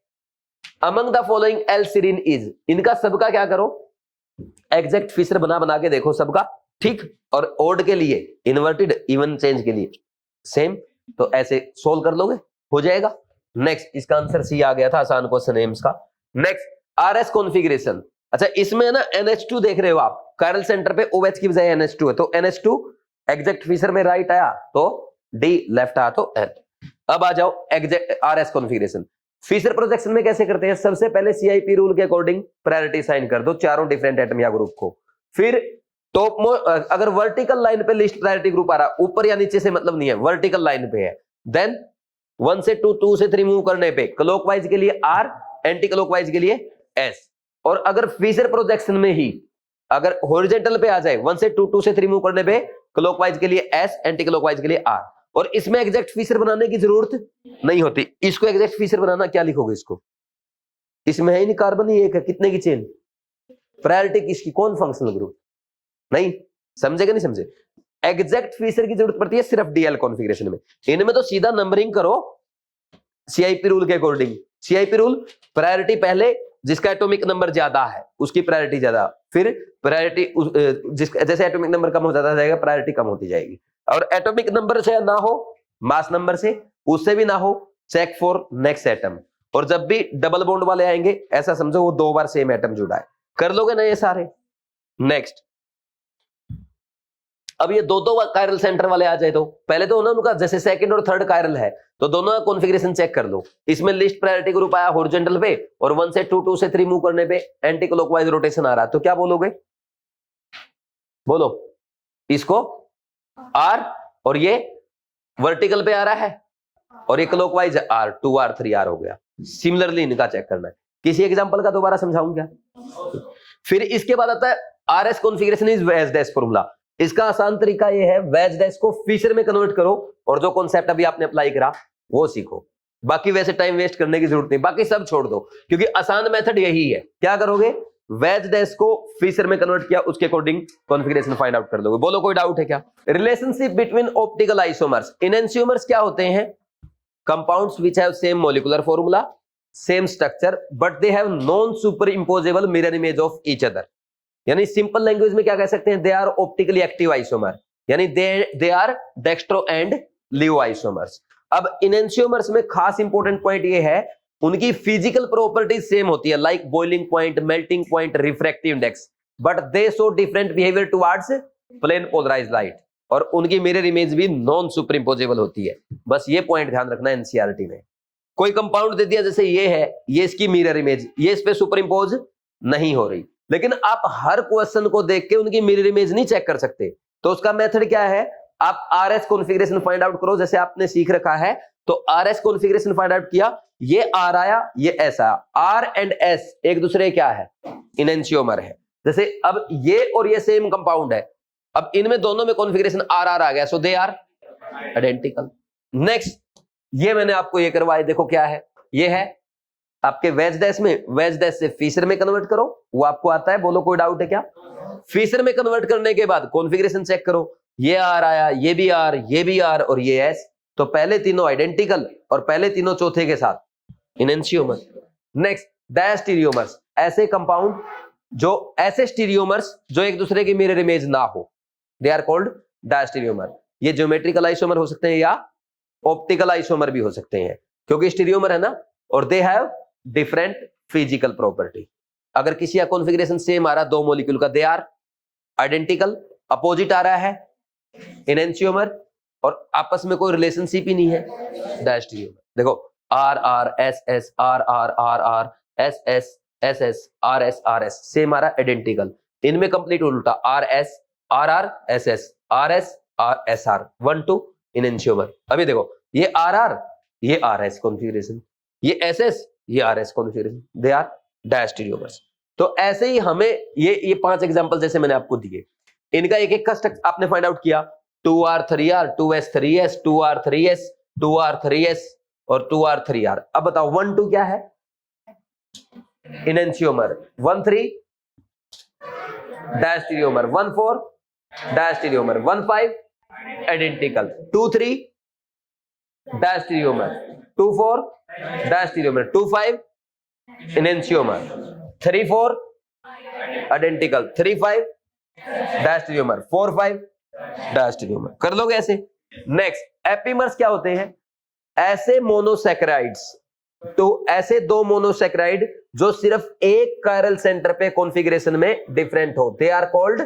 among the following L serine is, इनका सबका क्या करो, एग्जैक्ट फीचर बना के देखो सबका, ठीक। और ओड के लिए इन्वर्टेड, इवन चेंज के लिए सेम, तो ऐसे सोल्व कर लोगे, हो जाएगा। नेक्स्ट, इसका आंसर सी आ गया था, आसान क्वेश्चन है इसका। Next, RS configuration. अच्छा, इसमें ना NH2 देख रहे हो आप, कायरल सेंटर पे OH की बजाय NH2 है, तो NH2 एग्जैक्ट फीचर में राइट आया तो डी, लेफ्ट आया तो एल। अब आ जाओ exact RS configuration. Feature projection में कैसे करते हैं, सबसे पहले CIP रूल के अकॉर्डिंग प्रायोरिटी साइन कर दो चारों डिफरेंट एटम या ग्रुप को। फिर टॉप अगर वर्टिकल लाइन पे लिस्ट प्रायोरिटी ग्रुप आ रहा, ऊपर या नीचे से मतलब नहीं है, वर्टिकल लाइन पे है, देन 1 से 2, 2 से 3 मूव करने पे क्लॉकवाइज के लिए R, एंटी क्लॉकवाइज के लिए S। और अगर फीचर प्रोजेक्शन में ही अगर हॉरिजॉन्टल पे आ जाए 1 से 2, 2 से 3 मूव करने पे क्लॉकवाइज के लिए S, एंटी क्लॉकवाइज के लिए R। और इसमें एग्जैक्ट फीचर बनाने की जरूरत नहीं होती। इसको एग्जैक्ट फीचर बनाना, क्या लिखोगे इसको, इसमें है ही नहीं, कार्बन ही एक है, कितने की चेन, प्रायोरिटी किसकी, कौन फंक्शनल ग्रुप, नहीं समझेगा, नहीं समझे। एग्जैक्ट फीचर की जरूरत पड़ती है सिर्फ DL कॉन्फ़िगरेशन में, इनमें तो सीधा नंबरिंग करो CIP रूल के अकॉर्डिंग। CIP रूल, प्रायोरिटी पहले, जिसका एटॉमिक नंबर ज्यादा है उसकी प्रायोरिटी ज्यादा, फिर प्रायोरिटी जैसे एटॉमिक नंबर कम हो जाता जाएगा प्रायोरिटी कम होती जाएगी। और एटॉमिक नंबर से ना हो, मास नंबर से, उससे भी ना हो, चेक फॉर नेक्स्ट एटम। और जब भी डबल बॉन्ड वाले आएंगे ऐसा समझो वो 2 बार सेम एटम जुड़ा है, कर लोगे ना ये सारे। नेक्स्ट, अब ये दो कायरल सेंटर वाले आ जाए तो पहले तो उनका जैसे सेकंड और थर्ड कायरल है तो दोनों का कॉन्फ़िगरेशन चेक कर लो। इसमें लिस्ट प्रायोरिटी ग्रुप आया हॉरिजॉन्टल पे, और 1 से 2, 2 से 3 मूव करने पे एंटी क्लॉकवाइज रोटेशन आ रहा है, तो क्या बोलोगे, बोलो इसको R, और ये वर्टिकल पे आ रहा है और ये क्लॉकवाइज R, 2R 3R हो गया। सिमिलरली इनका चेक करना है। किसी एग्जांपल का दोबारा समझाऊं क्या। फिर इसके बाद आता है RS configuration is veg dash formula. इसका आसान तरीका ये है, वेज डैश को फीचर में कन्वर्ट करो और जो कॉन्सेप्ट अभी आपने अप्लाई करा वो सीखो। बाकी वैसे टाइम वेस्ट करने की जरूरत नहीं, बाकी सब छोड़ दो, क्योंकि आसान मेथड यही है। क्या करोगे, वेज डैश को फीचर में कन्वर्ट किया, उसके अकॉर्डिंग कॉन्फ़िगरेशन फाइंड आउट कर लोगे। बोलो कोई डाउट है क्या। Relationship between optical isomers. Enantiomers क्या होते हैं, compounds which have same molecular formula, same structure, but they have non superimposable mirror image of each other. यानी सिंपल लैंग्वेज में क्या कह सकते हैं, they are optically active isomer, यानी they are dextro and levo isomers. अब enantiomers में खास इंपॉर्टेंट पॉइंट ये है, उनकी फिजिकल प्रॉपर्टीज सेम होती है, like boiling point, melting point, refractive index, but they show different behaviour towards plane polarised light, और उनकी मिरर इमेज भी नॉन सुपर इंपोजेबल होती है। बस ये पॉइंट ध्यान रखना एनसीईआरटी में। कोई कंपाउंड दे दिया जैसे ये है, ये इसकी मिरर इमेज, ये इस पे सुपर इंपोज नहीं हो रही, लेकिन आप हर क्वेश्चन को देख के उनकी मिरर इमेज नहीं चेक कर सकते। तो उसका मेथड क्या है, आप आरएस कॉन्फ़िगरेशन फाइंड आउट करो, जैसे आपने सीख रखा है। तो आरएस कॉन्फ़िगरेशन फाइंड आउट किया, ये आर आया, ये एस आया, आर एंड एस एक दूसरे क्या है, इनएंशियोमर है। जैसे अब ये और ये सेम कंपाउंड है, अब इनमें दोनों में कॉन्फ़िगरेशन आर आर आ गया, सो दे आर आइडेंटिकल। नेक्स्ट, ये मैंने आपको ये करवाया, देखो क्या है, ये है आपके वेज डैश में, वेज डैश से फीचर में कन्वर्ट करो, वो आपको आता है। बोलो कोई डाउट है क्या। फीचर में कन्वर्ट करने के बाद कॉन्फ़िगरेशन चेक करो, ये आर आया, ये भी आर, ये भी आर और ये एस, तो पहले तीनों आइडेंटिकल और पहले तीनों चौथे के साथ इनएंशियोमर। नेक्स्ट, डायस्टीरियोमर्स, ऐसे कंपाउंड जो ऐसे स्टीरियोमर्स जो एक दूसरे की मिरर इमेज ना हो, दे आर कॉल्ड डायस्टीरियोमर। ये ज्योमेट्रिकल आइसोमर हो सकते हैं या ऑप्टिकल आइसोमर भी हो सकते हैं, क्योंकि स्टीरियोमर है ना, और they have different physical property. अगर किसी का कॉन्फ़िगरेशन सेम आ रहा दो मॉलिक्यूल का, दे आर आइडेंटिकल। अपोजिट आ रहा है इनएंशियोमर, और आपस में कोई रिलेशनशिप ही नहीं है, डैश स्टीरियोमर। देखो R R S S R R R R S S S S R S same आ रहा, आइडेंटिकल। इनमें कंप्लीट उल्टा, R S S S R S R 1 2 enantiomer. अभी देखो ये आर ये आर एस कॉन्फ़िगरेशन, ये एस एस ये R S configuration, they are dash stereomers. तो ऐसे ही हमें ये 5 एग्जांपल जैसे मैंने आपको दिए, इनका एक एक का स्ट्रक्चर आपने फाइंड आउट किया, 2R3R 2S3S 2R3S 2R3S और 2R3R। अब बताओ 1 2 क्या है, enantiomer, 1 3 dash stereomer, 1 4 dash stereomer, 1 5 identical, 2 3 dash stereomer, 2 4 dash stereomer, 2 5 enantiomer, 3 4 identical, 3 5 dash stereomer, 4 5 dash stereomer. कर लोगे ऐसे। नेक्स्ट एपीमर्स क्या होते हैं, ऐसे मोनोसैकेराइड्स, तो ऐसे दो मोनोसैकेराइड जो सिर्फ एक कायरल सेंटर पे कॉन्फ़िगरेशन में डिफरेंट हो, दे आर कॉल्ड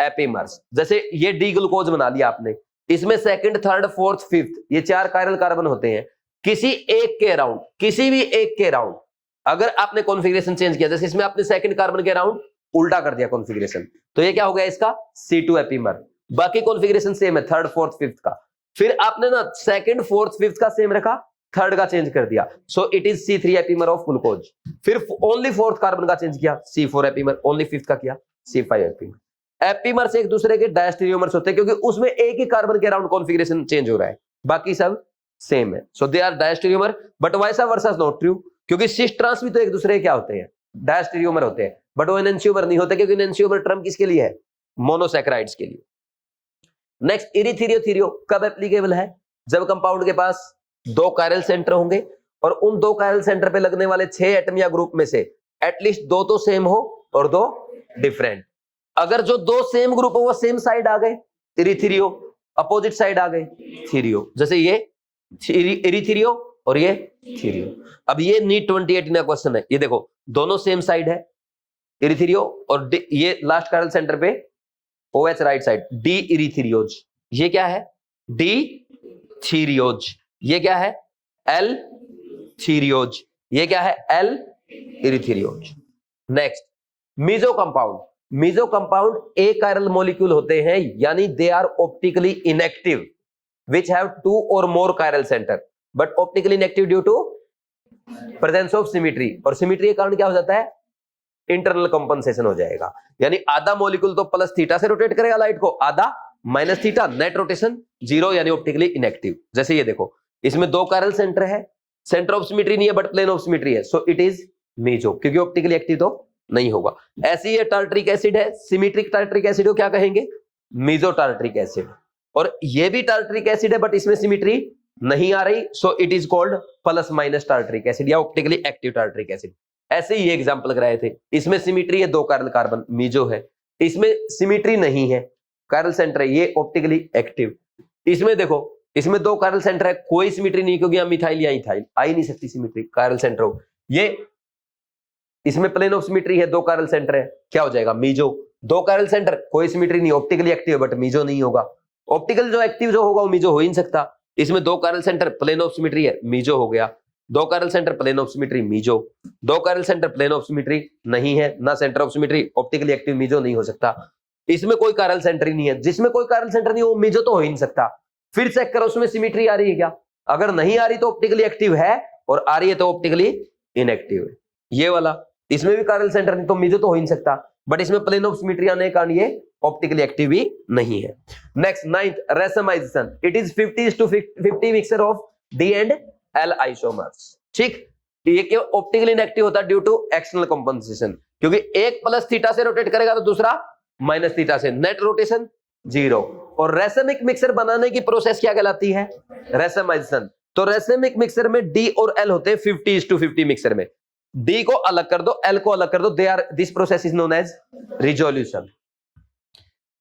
एपीमर्स। जैसे ये डी ग्लूकोज बना लिया आपने, इसमें सेकंड थर्ड फोर्थ फिफ्थ ये 4 कायरल कार्बन होते हैं, किसी एक के अराउंड, किसी भी एक के अराउंड अगर आपने कॉन्फ़िगरेशन चेंज किया, जैसे इसमें आपने सेकंड कार्बन के अराउंड उल्टा कर दिया कॉन्फ़िगरेशन, तो ये क्या हो गया इसका C2 एपीमर। बाकी कॉन्फ़िगरेशन सेम है थर्ड फोर्थ फिफ्थ का, फिर आपने ना सेकंड फोर्थ फिफ्थ का सेम रखा, थर्ड का चेंज कर दिया, so it is C3 epimer of glucose. फिर ओनली फोर्थ कार्बन का चेंज किया, C4 एपीमर, ओनली फिफ्थ का किया, C5 एपीमर। एपीमर्स एक दूसरे के डैश स्टीरियोमर्स होते हैं क्योंकि उसमें एक ही कार्बन के अराउंड कॉन्फ़िगरेशन चेंज हो रहा है, बाकी सब सेम है, so they are dash stereomer. But vice versa is not true, क्योंकि सिस ट्रांस भी तो एक दूसरे के क्या होते हैं, डैश स्टीरियोमर होते हैं, बट वो एनेंशियोमर नहीं होते, क्योंकि एनेंशियोमर टर्म किसके लिए है, मोनोसैकेराइड्स के लिए। नेक्स्ट इरीथीरियो थीरियो कब एप्लीकेबल है, जब कंपाउंड के पास 2 कायरल सेंटर होंगे और उन 2 कायरल सेंटर पे लगने वाले 6 एटम या ग्रुप में से एटलीस्ट 2 तो सेम हो और 2 डिफरेंट। अगर जो 2 सेम ग्रुप हो वो सेम साइड आ गए इरीथीरियो, अपोजिट साइड आ गए थीरियो, जैसे ये इरीथीरियो और ये थीरियो। अब ये नीट 2018 का क्वेश्चन है, ये देखो दोनों सेम साइड है इरीथीरियो और ये लास्ट कायरल सेंटर पे OH राइट साइड, डी इरीथीरियोज, ये क्या है डी थीरियोज, ये क्या है एल थीरियोज, ये क्या है L erythrose. Next meso compound, meso compound एक कायरल मॉलिक्यूल होते हैं, यानी they are optically inactive which have 2 or more chiral center but optically inactive due to presence of symmetry, और सिमिट्री के कारण क्या हो जाता है, इंटरनल कंपनसेशन हो जाएगा, यानी आधा मॉलिक्यूल तो प्लस थीटा से रोटेट करेगा लाइट को, आधा माइनस थीटा, नेट रोटेशन 0, यानी ऑप्टिकली इनएक्टिव। जैसे ये देखो इसमें 2 कायरल सेंटर है, सेंटर ऑफ सिमिट्री नहीं है बट प्लेन ऑफ सिमिट्री है, सो इट इज मीजो, क्योंकि ऑप्टिकली एक्टिव तो नहीं होगा। ऐसे ही टार्ट्रिक एसिड है, सिमिट्रिक टार्ट्रिक एसिड को क्या कहेंगे, मीजो टार्ट्रिक एसिड, और ये भी टार्ट्रिक एसिड है बट इसमें सिमिट्री नहीं आ रही, so it is called plus minus tartaric acid या ऑप्टिकली एक्टिव टार्ट्रिक एसिड। ऐसे ही एग्जांपल कराए थे, इसमें सिमिट्री है 2 कायरल कार्बन मीजो है, इसमें सिमिट्री नहीं है कायरल सेंटर है ये ऑप्टिकली एक्टिव। इसमें देखो इसमें 2 कायरल सेंटर है, कोई सिमिट्री नहीं, क्योंकि मिथाइल या इथाइल आ ही नहीं सकती सिमिट्री, कायरल सेंटर हो, ये इसमें प्लेन ऑफ सिमिट्री है, 2 कायरल सेंटर है, क्या हो जाएगा मीजो। 2 कायरल सेंटर कोई सिमिट्री नहीं, ऑप्टिकली एक्टिव बट मीजो नहीं होगा, ऑप्टिकल जो एक्टिव जो होगा वो मीजो हो ही नहीं सकता। इसमें 2 chiral centre plane of symmetry है, मीजो हो गया, 2 chiral centre plane of symmetry meso, 2 chiral centre plane of symmetry नहीं है, ना centre of symmetry, optically active meso नहीं हो सकता। इसमें कोई कायरल सेंटर ही नहीं है, जिसमें कोई कायरल सेंटर नहीं हो मीजो तो हो ही नहीं सकता। फिर चेक करो उसमें सिमिट्री आ रही है क्या, अगर नहीं आ रही तो ऑप्टिकली एक्टिव है, और आ रही है तो ऑप्टिकली इनएक्टिव है। ये वाला इसमें भी कायरल सेंटर नहीं तो मीजो तो हो ही नहीं सकता, बट इसमें प्लेन ऑफ सिमिट्री आने के कारण ये ऑप्टिकली एक्टिव भी नहीं है। Next 9th racemization, it is 50:50 mixture of D and L isomers. ठीक, ये क्यों ऑप्टिकली इनएक्टिव होता है, ड्यू टू एक्सटर्नल कंपनसेशन, क्योंकि एक प्लस थीटा से रोटेट करेगा तो दूसरा माइनस थीटा से, नेट रोटेशन 0। और रैसमिक मिक्सर बनाने की प्रोसेस क्या कहलाती है, रैसमाइजेशन। तो रैसमिक मिक्सर में डी और एल होते हैं 50:50 मिक्सर में, डी को अलग कर दो, एल को अलग कर दो, they are, this process is known as resolution.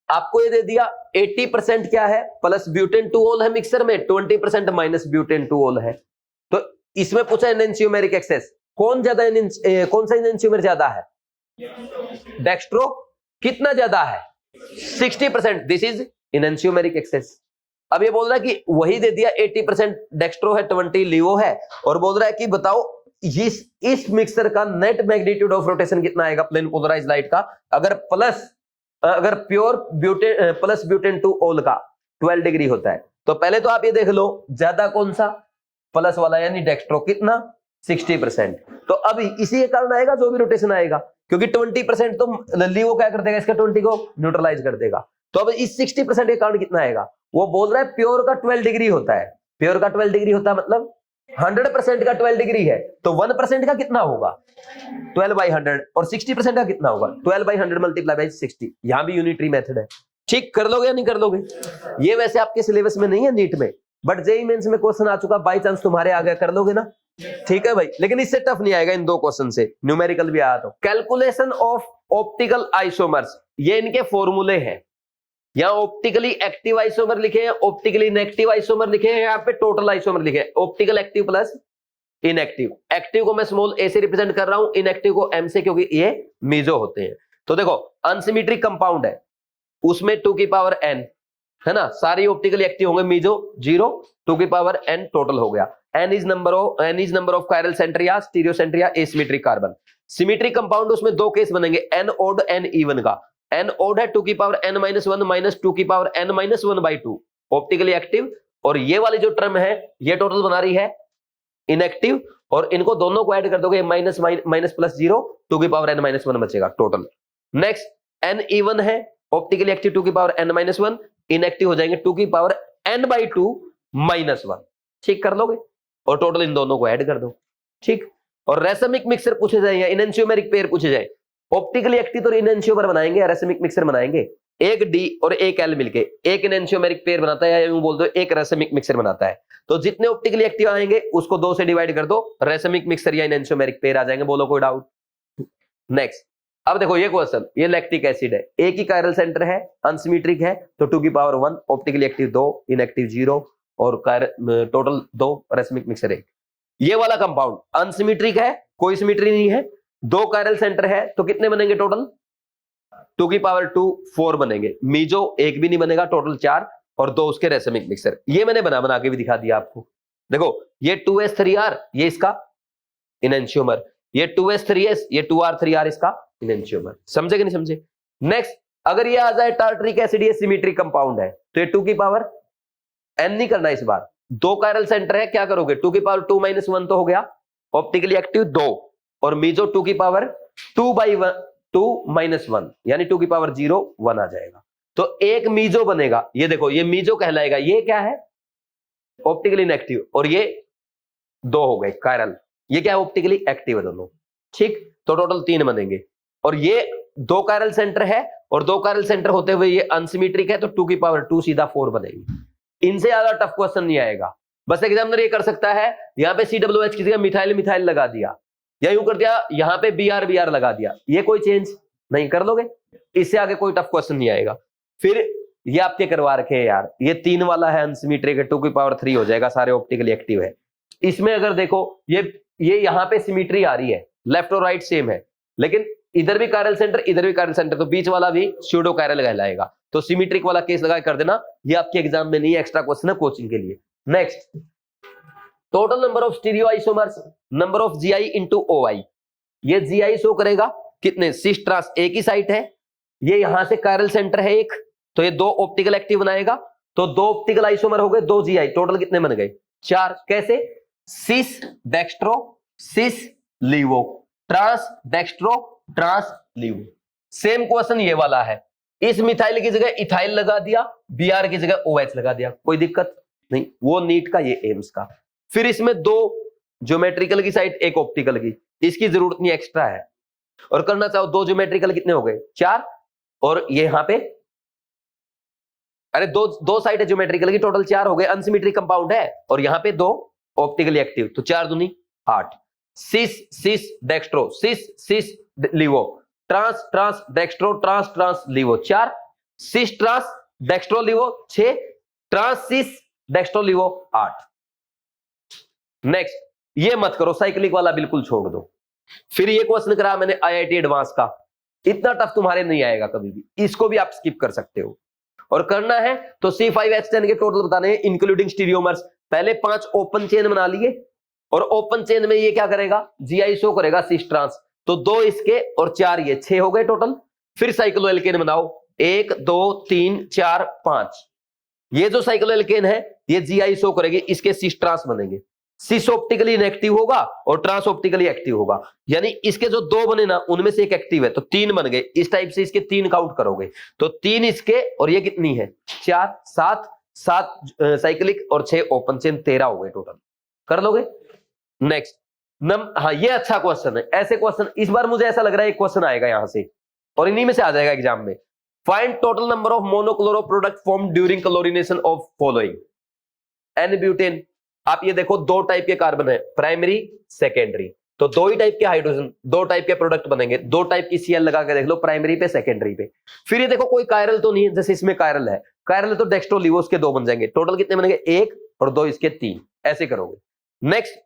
आपको ये दे दिया 80% क्या है, प्लस ब्यूटेन 2 ओल है मिक्सर में, 20% माइनस ब्यूटेन 2 ओल है। तो इसमें पूछा एनेंशियोमेरिक एक्सेस, कौन ज्यादा कौन सा एनेंशियोमेर ज्यादा है, डेक्स्ट्रो, कितना ज्यादा है 60%, दिस इज एनेंशियोमेरिक एक्सेस। अब ये बोल रहा है कि वही दे दिया 80% डेक्स्ट्रो है, 20 लीवो है, और बोल रहा है कि बताओ इस मिक्सर का नेट मैग्नीट्यूड ऑफ रोटेशन कितना आएगा प्लेन पोलराइज्ड लाइट का, अगर pure butane plus butane two ओल का 12 डिग्री होता है। तो पहले तो आप ये देख लो ज्यादा कौन सा, प्लस वाला, यानी डेक्स्ट्रो कितना 60%। तो अब इसी के कारण आएगा जो भी रोटेशन आएगा, क्योंकि 20% तो लीवो क्या कर देगा, इसका 20 को न्यूट्रलाइज कर देगा। तो अब इस 60% के कारण कितना आएगा, वो बोल रहा है प्योर का 12 डिग्री होता है, प्योर का 12 डिग्री होता है मतलब 100% का 12 डिग्री है, तो 1% का कितना होगा 12/100, और 60% का कितना होगा 12/100 मल्टीप्लाई बाई 60। यहां भी यूनिटरी मेथड है। ठीक कर लोगे या नहीं कर लोगे? ये वैसे आपके सिलेबस में नहीं है नीट में, बट जेईई मेंस में क्वेश्चन आ चुका, बाई चांस तुम्हारे आ गया, कर लोगे ना? ठीक है भाई, लेकिन इससे टफ नहीं आएगा इन दो क्वेश्चन से, न्यूमेरिकल भी आया तो। कैलकुलेशन ऑफ ऑप्टिकल आइसोमर्स, ये इनके फॉर्मूले हैं। यहां ऑप्टिकली एक्टिव आइसोमर लिखे हैं, ऑप्टिकली इनएक्टिव आइसोमर लिखे हैं, यहाँ पे टोटल आइसोमर लिखे हैं, optical active plus inactive. Active को मैं स्मॉल ए से रिप्रेजेंट कर रहा हूं, इनएक्टिव को एम से, क्योंकि ये मीजो होते हैं। तो देखो अनसिमेट्रिक कंपाउंड है, उसमें 2 की पावर n है ना, सारी ऑप्टिकली एक्टिव होंगे, मीजो 0, 2 की पावर n टोटल हो गया। n is number of chiral centre या स्टीरियो सेंटर या एसिमेट्रिक कार्बन। सिमेट्रिक कंपाउंड, उसमें दो केस बनेंगे, n ओड n इवन का। n ओड है 2 की पावर n-1 माइनस 2 की पावर n-1/2 ऑप्टिकली एक्टिव, और ये वाली जो टर्म है ये टोटल बना रही है इनएक्टिव, और इनको दोनों को ऐड कर दोगे माइनस माइनस प्लस 0, 2 की पावर n-1 बचेगा टोटल। नेक्स्ट n इवन है, ऑप्टिकली एक्टिव 2 की पावर n-1, इनएक्टिव हो जाएंगे 2 की पावर n/2 -1। ठीक कर लोगे, और टोटल इन दोनों को ऐड कर दो। ठीक, और रेसमिक मिक्सर पूछे जाए या इनएंशियोमेरिक पेयर पूछे जाए, ऑप्टिकली एक्टिव तो इनएंशियोमर बनाएंगे, रेसमिक मिक्सर बनाएंगे, एक डी और एक एल मिलके एक इनएंशियोमेरिक पेयर बनाता है, या यूं बोल दो एक रेसमिक मिक्सर बनाता है। तो जितने ऑप्टिकली एक्टिव आएंगे उसको 2 से डिवाइड कर दो, रेसमिक मिक्सर या इनएंशियोमेरिक पेयर आ जाएंगे। बोलो कोई डाउट? नेक्स्ट, अब देखो ये क्वेश्चन, ये लैक्टिक एसिड है, एक ही कायरल सेंटर है, अनसिमेट्रिक है, तो 2 की पावर 1, ऑप्टिकली एक्टिव 2, इनएक्टिव 0, और टोटल 2, रेसमिक मिक्सर 1। ये वाला कंपाउंड अनसिमेट्रिक है, कोई सिमेट्री नहीं है, 2 कायरल सेंटर है, तो कितने बनेंगे टोटल 2 की पावर 2, 4 बनेंगे। मीजो एक भी नहीं बनेगा, टोटल 4, और 2 उसके रेसमिक मिक्सर। ये मैंने बना के भी दिखा दिया आपको। देखो ये 2s3r, ये इसका इनएंशियोमर, ये 2s3s, ये 2r3r इसका इनएंशियोमर। समझे कि नहीं समझे? नेक्स्ट, अगर ये आ जाए टार्टरिक एसिड, ये सिमेट्रिक कंपाउंड है, तो ये 2 की पावर n नहीं करना इस बार, 2 कायरल सेंटर है, क्या करोगे 2 की पावर 2-1 तो हो गया, ऑप्टिकली एक्टिव 2, और मीजो 2 की पावर 2/2 यानी 2 की पावर 0, 1 आ जाएगा। तो एक मीजो बनेगा, ये देखो ये मीजो कहलाएगा। ये क्या है? ऑप्टिकली इनएक्टिव, और ये 2 हो गए कायरल, ये क्या है? ऑप्टिकली एक्टिव है दोनों। ठीक, तो टोटल 3 बनेंगे, और ये 2 कायरल सेंटर है, और 2 कायरल सेंटर होते हुए ये अनसिमेट्रिक है, तो 2 की पावर 2 सीधा 4 बनेगी। इनसे ज्यादा टफ क्वेश्चन नहीं आएगा। बस एग्जामिनर ये कर सकता है, यहां पे COOH की जगह मिथाइल मिथाइल लगा दिया, या यूं कर दिया यहां पे BR लगा दिया, ये कोई चेंज नहीं कर लोगे। इससे आगे कोई टफ क्वेश्चन नहीं आएगा। फिर ये आपके करवा रखे हैं यार, ये 3 वाला है अनसिमेट्रिक है, 2 की पावर 3 हो जाएगा, सारे ऑप्टिकली एक्टिव है। इसमें अगर देखो ये यहां पे सिमेट्री आ रही है, लेफ्ट और राइट सेम है, लेकिन इधर भी कायरल सेंटर, इधर भी कायरल सेंटर, तो बीच वाला भी स्यूडो कायरल कहलाएगा। तो सिमेट्रिक वाला केस लगा कर देना, ये आपके एग्जाम में नहीं है, एक्स्ट्रा क्वेश्चन है कोचिंग के लिए। Next, total number of stereo isomers, number of GI into OI। ये GI शो करेगा कितने, सिस ट्रांस एक ही साइट है, ये यहां से कायरल सेंटर है एक, तो ये 2 ऑप्टिकल एक्टिव बनाएगा, तो 2 ऑप्टिकल आइसोमर हो गए, 2 GI, टोटल कितने बन गए 4। कैसे? Cis dextro, cis levo, trans dextro, trans levo. Same question ये वाला है, इस मिथाइल की जगह इथाइल लगा दिया, BR की जगह OH लगा दिया, कोई दिक्कत नहीं, वो नीट का, ये एम्स का। फिर इसमें 2 ज्योमेट्रिकल की साइड, एक ऑप्टिकल की, इसकी जरूरत नहीं, एक्स्ट्रा है। और करना चाहो 2 ज्योमेट्रिकल कितने हो गए 4, और ये यहां पे अरे 2 साइड है ज्योमेट्रिकल की, टोटल 4 हो गए। अनसिमेट्रिक कंपाउंड है, और यहां पे 2 ऑप्टिकली एक्टिव, तो 4 दूनी 8। Cis cis dextro, cis cis levo, trans trans dextro, trans trans levo 4, cis trans dextro levo 6, trans cis dextro levo 8। Next, ये मत करो, साइक्लिक वाला बिल्कुल छोड़ दो। फिर ये क्वेश्चन करा मैंने IIT एडवांस का, इतना टफ तुम्हारे नहीं आएगा कभी भी, इसको भी आप स्किप कर सकते हो। और करना है तो C5H10 के टोटल बताने हैं इंक्लूडिंग स्टीरियोमर्स। पहले 5 ओपन चेन बना लिए और ओपन चेन में ये क्या करेगा, GI शो करेगा सिस ट्रांस, तो 2 इसके और 4 ये, 6 हो गए टोटल। फिर साइक्लोएल्केन बनाओ, 1 2 3 4 5, ये जो साइक्लोएल्केन है ये GI शो करेगी, इसके सिस ट्रांस बनेंगे। सिस ऑप्टिकली इनएक्टिव होगा और ट्रांस ऑप्टिकली एक्टिव होगा, यानी इसके जो 2 बने ना उनमें से एक एक्टिव है, तो 3 बन गए। इस टाइप से इसके 3 काउंट करोगे तो 3 इसके और ये कितनी है 4, 7 साइक्लिक और 6 ओपन चेन, 13 हो गए टोटल। कर लोगे? नेक्स्ट हाँ ये अच्छा क्वेश्चन है, ऐसे क्वेश्चन इस बार मुझे ऐसा लग रहा है एक क्वेश्चन आएगा यहां से और इन्हीं में से आ जाएगा एग्जाम में। Find total number of monochloro product form during chlorination of following. N butane, आप ये देखो 2 टाइप के कार्बन है, प्राइमरी सेकेंडरी, तो 2 ही टाइप के हाइड्रोजन, 2 टाइप के प्रोडक्ट बनेंगे। 2 टाइप की Cl लगा के देख लो, प्राइमरी पे सेकेंडरी पे। फिर ये देखो कोई कायरल तो नहीं है, जैसे इसमें कायरल है, कायरल तो डेक्स्ट्रोलिवोस के 2 बन जाएंगे, टोटल कितने बनेंगे 1 और 2 इसके 3, ऐसे करोगे। नेक्स्ट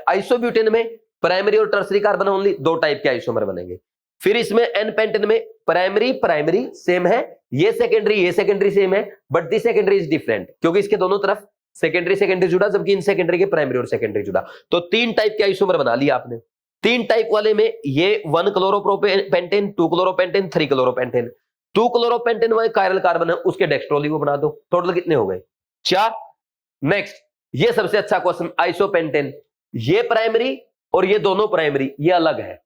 आइसोब्यूटेन में प्राइमरी और टर्सरी कार्बन ओनली, 2 टाइप के आइसोमर बनेंगे। फिर इसमें एन पेंटेन में प्राइमरी सेम है, ये सेकेंडरी सेम है, but the secondary is different, क्योंकि इसके दोनों तरफ सेकेंडरी जुड़ा, जबकि इन सेकेंडरी के प्राइमरी और सेकेंडरी जुड़ा। तो 3 टाइप के आइसोमर बना लिया आपने। 3 टाइप वाले में ये 1 क्लोरोपेंटेन, 2 क्लोरोपेंटेन, 3 क्लोरोपेंटेन। 2 क्लोरोपेंटेन वाले कायरल कार्बन है, उसके डेक्स्ट्रोलिवो बना दो। टोटल कितने हो गए 4। नेक्स्ट ये सबसे अच्छा क्वेश्चन, आइसोपेंटेन, ये प्राइमरी और ये दोनों प्राइमरी, ये अलग है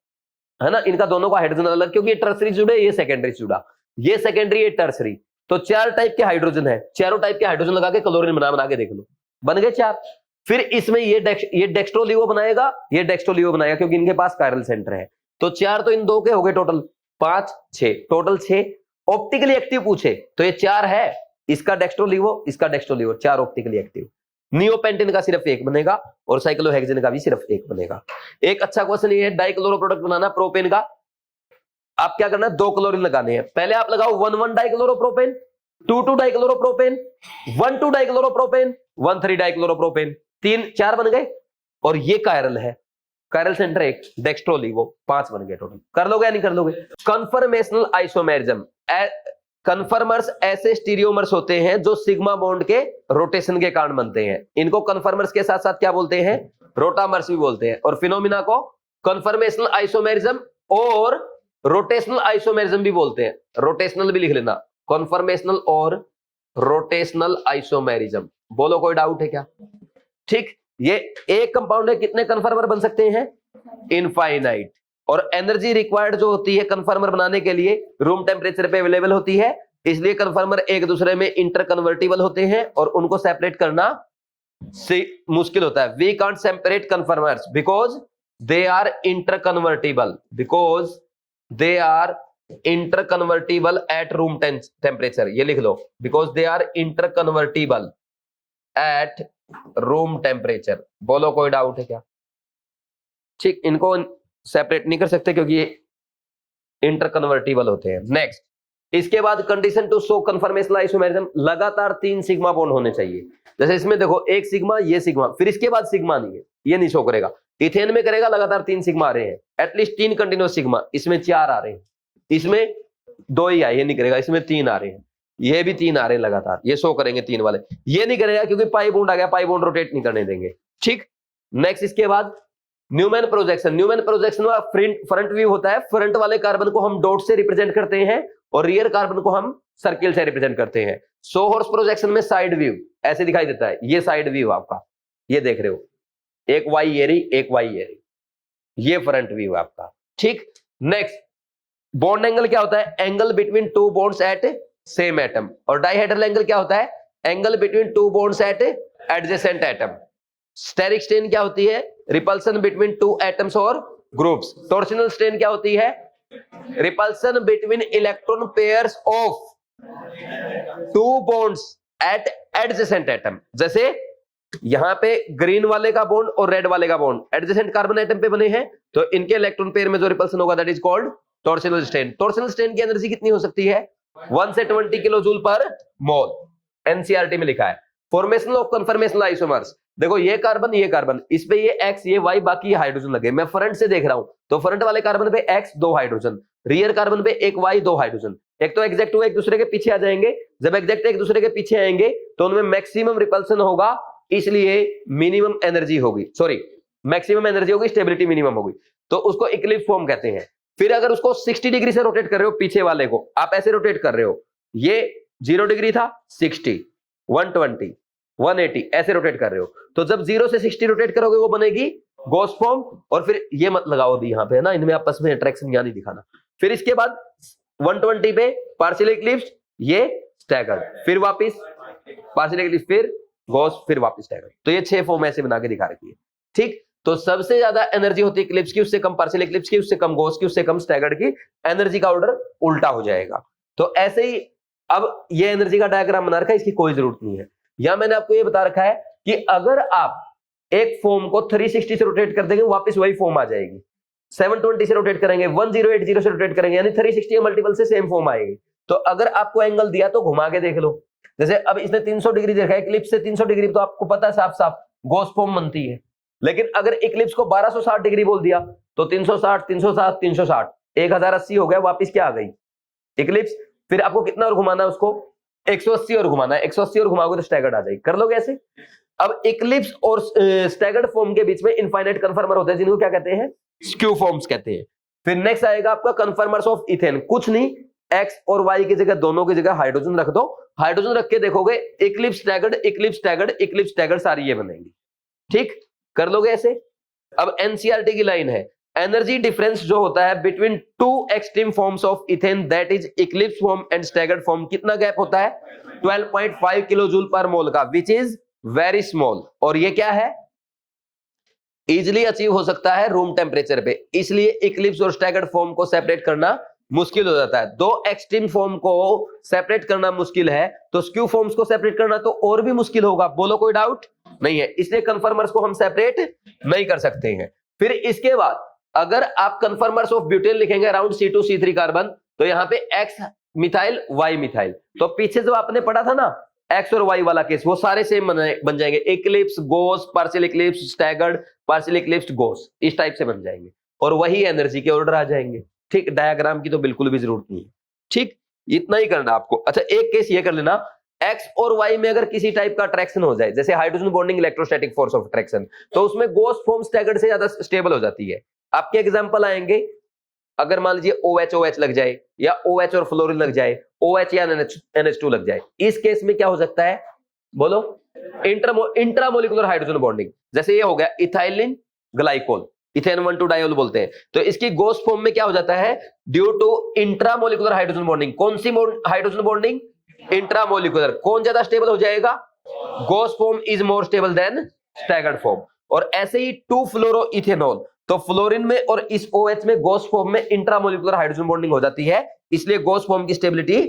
ना, इनका दोनों का हाइड्रोजन अलग, क्योंकि ये टर्सरी जुड़े, ये सेकेंडरी जुड़ा, ये सेकेंडरी ये टर्सरी। तो 4 टाइप के हाइड्रोजन है, चारों टाइप के हाइड्रोजन लगा के क्लोरीन बना के देख लो, बन गए 4। फिर इसमें ये डेक्स्ट्रोलिवो बनाएगा, ये डेक्स्ट्रोलिवो बनाएगा, क्योंकि इनके पास कायरल सेंटर है। तो 4 तो इन 2 के हो गए टोटल 5, 6, टोटल 6। ऑप्टिकली एक्टिव पूछे तो ये 4 है, इसका डेक्स्ट्रोलिवो, इसका डेक्स्ट्रोलिवो, 4 ऑप्टिकली एक्टिव। नियोपेंटेन का सिर्फ 1 बनेगा और साइक्लोहेक्सेन का भी सिर्फ 1 बनेगा। एक अच्छा क्वेश्चन ये है, डाइक्लोरो प्रोडक्ट बनाना प्रोपेन का, आप क्या करना है 2 क्लोरीन लगाने हैं। पहले आप लगाओ 1,1 डाइक्लोरोप्रोपेन, 2,2 डाइक्लोरोप्रोपेन, 1,2 डाइक्लोरोप्रोपेन, 1,3 डाइक्लोरोप्रोपेन, 4 बन गए। और ये कायरल है, कायरल सेंटर 1, डेक्स्ट्रोलिवो 5 बन गए टोटल। कर लोगे या नहीं कर लोगे? कन्फर्मेशनल आइसोमेरिज्म, कन्फर्मर्स ऐसे स्टीरियोमर्स होते हैं जो सिग्मा बॉन्ड के रोटेशन के कारण बनते हैं, इनको कन्फर्मर्स के साथ साथ क्या बोलते हैं, रोटामर्स भी बोलते हैं। और फिनोमिना को कन्फर्मेशनल आइसोमेरिज्म और रोटेशनल आइसोमेरिज्म भी बोलते हैं, रोटेशनल भी लिख लेना, कन्फर्मेशनल और रोटेशनल आइसोमेरिज्म। बोलो कोई डाउट है क्या? ठीक, ये एक कंपाउंड है, कितने कन्फर्मर बन सकते हैं? इनफाइनाइट। और एनर्जी रिक्वायर्ड जो होती है कन्फर्मर बनाने के लिए रूम टेम्परेचर पे अवेलेबल होती है, इसलिए कन्फर्मर एक दूसरे में इंटरकन्वर्टिबल होते हैं और उनको सेपरेट करना मुश्किल होता है। We can't separate conformers because they are interconvertible, because they are interconvertible at room temperature. ये लिख लो, because they are interconvertible at room temperature. बोलो कोई डाउट है क्या? ठीक, इनको सेपरेट नहीं कर सकते क्योंकि ये इंटरकन्वर्टिबल होते हैं। नेक्स्ट, इसके बाद condition to show conformational isomerism, लगातार 3 सिग्मा बॉन्ड होने चाहिए। जैसे इसमें देखो 1 सिग्मा, ये सिग्मा, फिर इसके बाद सिग्मा नहीं है, ये नहीं शो करेगा। इथेन में करेगा, लगातार 3 सिग्मा आ रहे हैं, एटलीस्ट 3 कंटिन्यूस सिग्मा, इसमें 4 आ रहे हैं, इसमें 2 ही आए, ये नहीं करेगा, इसमें 3 आ रहे हैं, ये भी 3 आ रहे हैं लगातार, ये शो करेंगे 3 वाले। ये नहीं करेगा क्योंकि पाई बॉन्ड आ गया, पाई बॉन्ड रोटेट नहीं करने देंगे। ठीक, नेक्स्ट इसके बाद न्यूमैन प्रोजेक्शन। न्यूमैन प्रोजेक्शन में फ्रंट व्यू होता है, फ्रंट वाले कार्बन को हम डॉट से रिप्रेजेंट करते हैं और रियर कार्बन को हम सर्किल से रिप्रेजेंट करते हैं। सो हॉर्स प्रोजेक्शन में साइड व्यू ऐसे दिखाई देता है, ये साइड व्यू आपका, ये देख रहे हो, एक वाई एरी, एक वाई एरी, ये फ्रंट व्यू आपका। ठीक, नेक्स्ट बॉन्ड एंगल क्या होता है? Angle between 2 bonds at same atom. और डाइहेड्रल एंगल क्या होता है? Angle between 2 bonds at adjacent atom. Steric strain क्या होती है? रिपल्सन बिटवीन 2 एटम्स और ग्रुप्स। टॉर्शनल स्ट्रेन क्या होती है? Repulsion between electron pairs of 2 bonds at adjacent atom. जैसे यहां पे ग्रीन वाले का बॉन्ड और रेड वाले का बॉन्ड एडजेसेंट कार्बन एटम पे बने हैं, तो इनके इलेक्ट्रॉन पेयर में जो रिपल्सन होगा that is called torsional strain. Torsional strain की एनर्जी कितनी हो सकती है? 1 से 20 किलो जूल पर मोल, एनसीईआरटी में लिखा है। फॉर्मेशन ऑफ कन्फर्मेशनल आइसोमर्स, देखो ये कार्बन, इस पे ये X ये Y बाकी ये हाइड्रोजन लगे। मैं फ्रंट से देख रहा हूं तो फ्रंट वाले कार्बन पे X 2 हाइड्रोजन, रियर कार्बन पे एक Y 2 हाइड्रोजन। एक तो एग्जैक्ट वो एक दूसरे के पीछे आ जाएंगे, जब एग्जैक्ट एक दूसरे के पीछे आएंगे तो उनमें मैक्सिमम रिपल्सन होगा, इसलिए मिनिमम एनर्जी होगी, सॉरी मैक्सिमम एनर्जी होगी, स्टेबिलिटी मिनिमम होगी, तो उसको इक्लिप्स फॉर्म कहते हैं। फिर अगर उसको 60 डिग्री से रोटेट कर रहे हो, पीछे वाले को आप ऐसे रोटेट कर रहे हो, ये 0 डिग्री था, 60, 120, 180 ऐसे रोटेट कर रहे हो, तो जब 0 से 60 रोटेट करोगे वो बनेगी गॉस फॉर्म। और फिर ये मत लगाओ अभी यहाँ पे, है ना, इनमें आपस में अट्रैक्शन यहाँ नहीं दिखाना। फिर इसके बाद 120 पे पार्शियल इक्लिप्स, ये स्टैगर्ड, फिर वापस पार्शियल इक्लिप्स, फिर गॉस, फिर वापस स्टैगर्ड। तो ये 6 फॉर्म ऐसे बना के दिखा रखी है, ठीक। तो सबसे ज्यादा एनर्जी होती है इक्लिप्स की, उससे कम पार्शियल इक्लिप्स की, उससे कम गॉस की, उससे कम स्टैगर्ड की। एनर्जी का ऑर्डर उल्टा हो जाएगा। तो ऐसे ही अब ये एनर्जी का डायग्राम बना रखा है, इसकी कोई जरूरत नहीं है। या मैंने आपको ये बता रखा है कि अगर आप एक फॉर्म को 360 से रोटेट कर देंगे वापस वही फॉर्म आ जाएगी, 720 से रोटेट करेंगे, 1080 से रोटेट करेंगे, यानी 360 के मल्टीपल से सेम फॉर्म आएगी। तो अगर आपको एंगल दिया तो घुमा के देख लो, जैसे अब इसने 300 डिग्री देखा है, इक्लिप्स से 300 डिग्री तो आपको पता है साफ साफ गॉस फॉर्म बनती है। लेकिन अगर इक्लिप्स को 1260 डिग्री बोल दिया तो 360 360 360 1080 हो गया, वापस क्या आ गई इक्लिप्स। फिर आपको कितना और घुमाना है, उसको 180 और घुमाना है, 180 और घुमाओगे तो स्टैगर्ड आ जाएगी। कर लोगे ऐसे। अब इक्लिप्स और स्टैगर्ड फॉर्म के बीच में इनफाइनाइट कन्फर्मर होते हैं, जिनको क्या कहते हैं, स्क्यू फॉर्म्स कहते हैं। फिर नेक्स्ट आएगा आपका कन्फर्मर्स ऑफ इथेन। कुछ नहीं, एक्स और वाई की जगह, दोनों की जगह हाइड्रोजन रख दो, हाइड्रोजन रख के देखोगे Eclipse staggered, Eclipse staggered, Eclipse staggered, सारी ये बनेंगी, ठीक। कर लोगे ऐसे। अब एनसीईआरटी की लाइन है, एनर्जी डिफरेंस जो होता है between two extreme forms of ethane, that is Eclipse form and staggered form, कितना गैप होता है, 12.5 किलो जूल पर मोल का, विच इज वेरी स्मॉल। और ये क्या है, इजिली अचीव हो सकता है रूम टेम्परेचर पे, इसलिए इक्लिप्स और स्टैगर्ड फॉर्म को सेपरेट करना मुश्किल हो जाता है। दो एक्सट्रीम फॉर्म को सेपरेट करना मुश्किल है, तो स्क्यू फॉर्म्स को सेपरेट करना तो और भी मुश्किल होगा, बोलो कोई डाउट नहीं है। इसलिए कन्फर्मर्स को हम सेपरेट नहीं कर सकते हैं। फिर इसके बाद अगर आप कन्फर्मर्स ऑफ ब्यूटेन लिखेंगे अराउंड C2C3 कार्बन, तो यहाँ पे एक्स मिथाइल वाई मिथाइल, तो पीछे जो आपने पढ़ा था ना एक्स और वाई वाला केस, वो सारे सेम बन जाएंगे, eclipse gauche, partial eclipse staggered, partial eclipse gauche, इस टाइप से बन जाएंगे और वही एनर्जी के ऑर्डर आ जाएंगे, ठीक। डायग्राम की तो बिल्कुल भी जरूरत नहीं है, ठीक, इतना ही करना आपको। अच्छा एक केस ये कर लेना, एक्स और वाई में अगर किसी टाइप का अट्रैक्शन हो जाए, जैसे hydrogen bonding electrostatic force of attraction, तो उसमें गोस फॉर्म स्टैगर्ड से ज्यादा स्टेबल हो जाती है। आपके एग्जांपल आएंगे, अगर मान लीजिए OH लग जाए, या OH और फ्लोरीन लग जाए, OH या NH2 लग जाए, इस केस में क्या हो सकता है, बोलो, इंट्रामोलिकुलर हाइड्रोजन बॉन्डिंग। जैसे ये हो गया इथाइलिन ग्लाइकोल, इथेन 1,2 डायोल बोलते हैं, तो इसकी गोस फॉर्म में क्या हो जाता है, due to intramolecular hydrogen bonding. कौन सी हाइड्रोजन बॉन्डिंग, इंट्रामोलिकुलर। कौन ज्यादा स्टेबल हो जाएगा, gauche form is more stable than staggered form. और ऐसे ही 2-फ्लोरोइथेनॉल, तो फ्लोरीन में और इस OH में गोस फॉर्म में इंट्रामोलिकुलर हाइड्रोजन बॉन्डिंग हो जाती है, इसलिए गोस फॉर्म की स्टेबिलिटी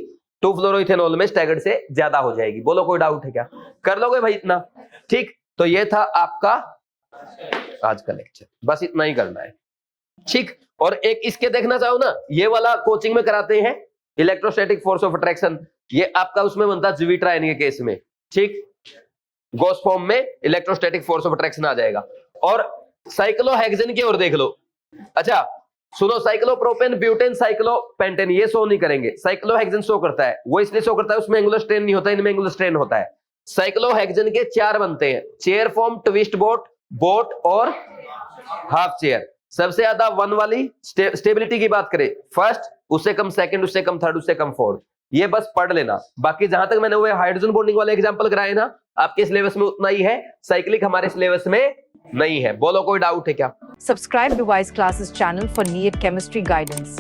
2-फ्लोरोइथेनॉल में स्टैगर्ड से ज्यादा हो जाएगी। बोलो कोई डाउट है क्या, कर लोगे भाई इतना, ठीक। तो ये था आपका आज का लेक्चर, बस इतना ही करना है, ठीक। और एक इसके देखना चाहो ना, ये वाला कोचिंग में कराते हैं इलेक्ट्रोस्टैटिक फोर्स ऑफ अट्रैक्शन, ये आपका उसमें बनता है ज्विट्राइन के केस में, ठीक। गॉस फॉर्म में इलेक्ट्रोस्टैटिक फोर्स ऑफ अट्रैक्शन आ जाएगा। और साइक्लोहेक्सेन की ओर देख लो। अच्छा सुनो, साइक्लोप्रोपेन, ब्यूटेन, साइक्लोपेंटेन ये शो नहीं करेंगे, साइक्लोहेक्सेन शो करता है, वो इसलिए शो करता है उसमें एंगुलर स्ट्रेन नहीं होता, इनमें एंगुलर स्ट्रेन होता है। साइक्लोहेक्सेन के 4 बनते हैं, chair form, twist boat, boat और हाफ चेयर। सबसे ज्यादा 1 वाली स्टेबिलिटी की बात करें, फर्स्ट, उससे कम सेकंड, उससे कम थर्ड, उससे कम फोर्थ, ये बस पढ़ लेना। बाकी जहां तक मैंने वो हाइड्रोजन बॉन्डिंग वाले एग्जांपल कराए ना, आपके सिलेबस में उतना ही है, साइक्लिक हमारे सिलेबस में नहीं है। बोलो कोई डाउट है क्या? Subscribe Device Classes channel for NEET Chemistry guidance.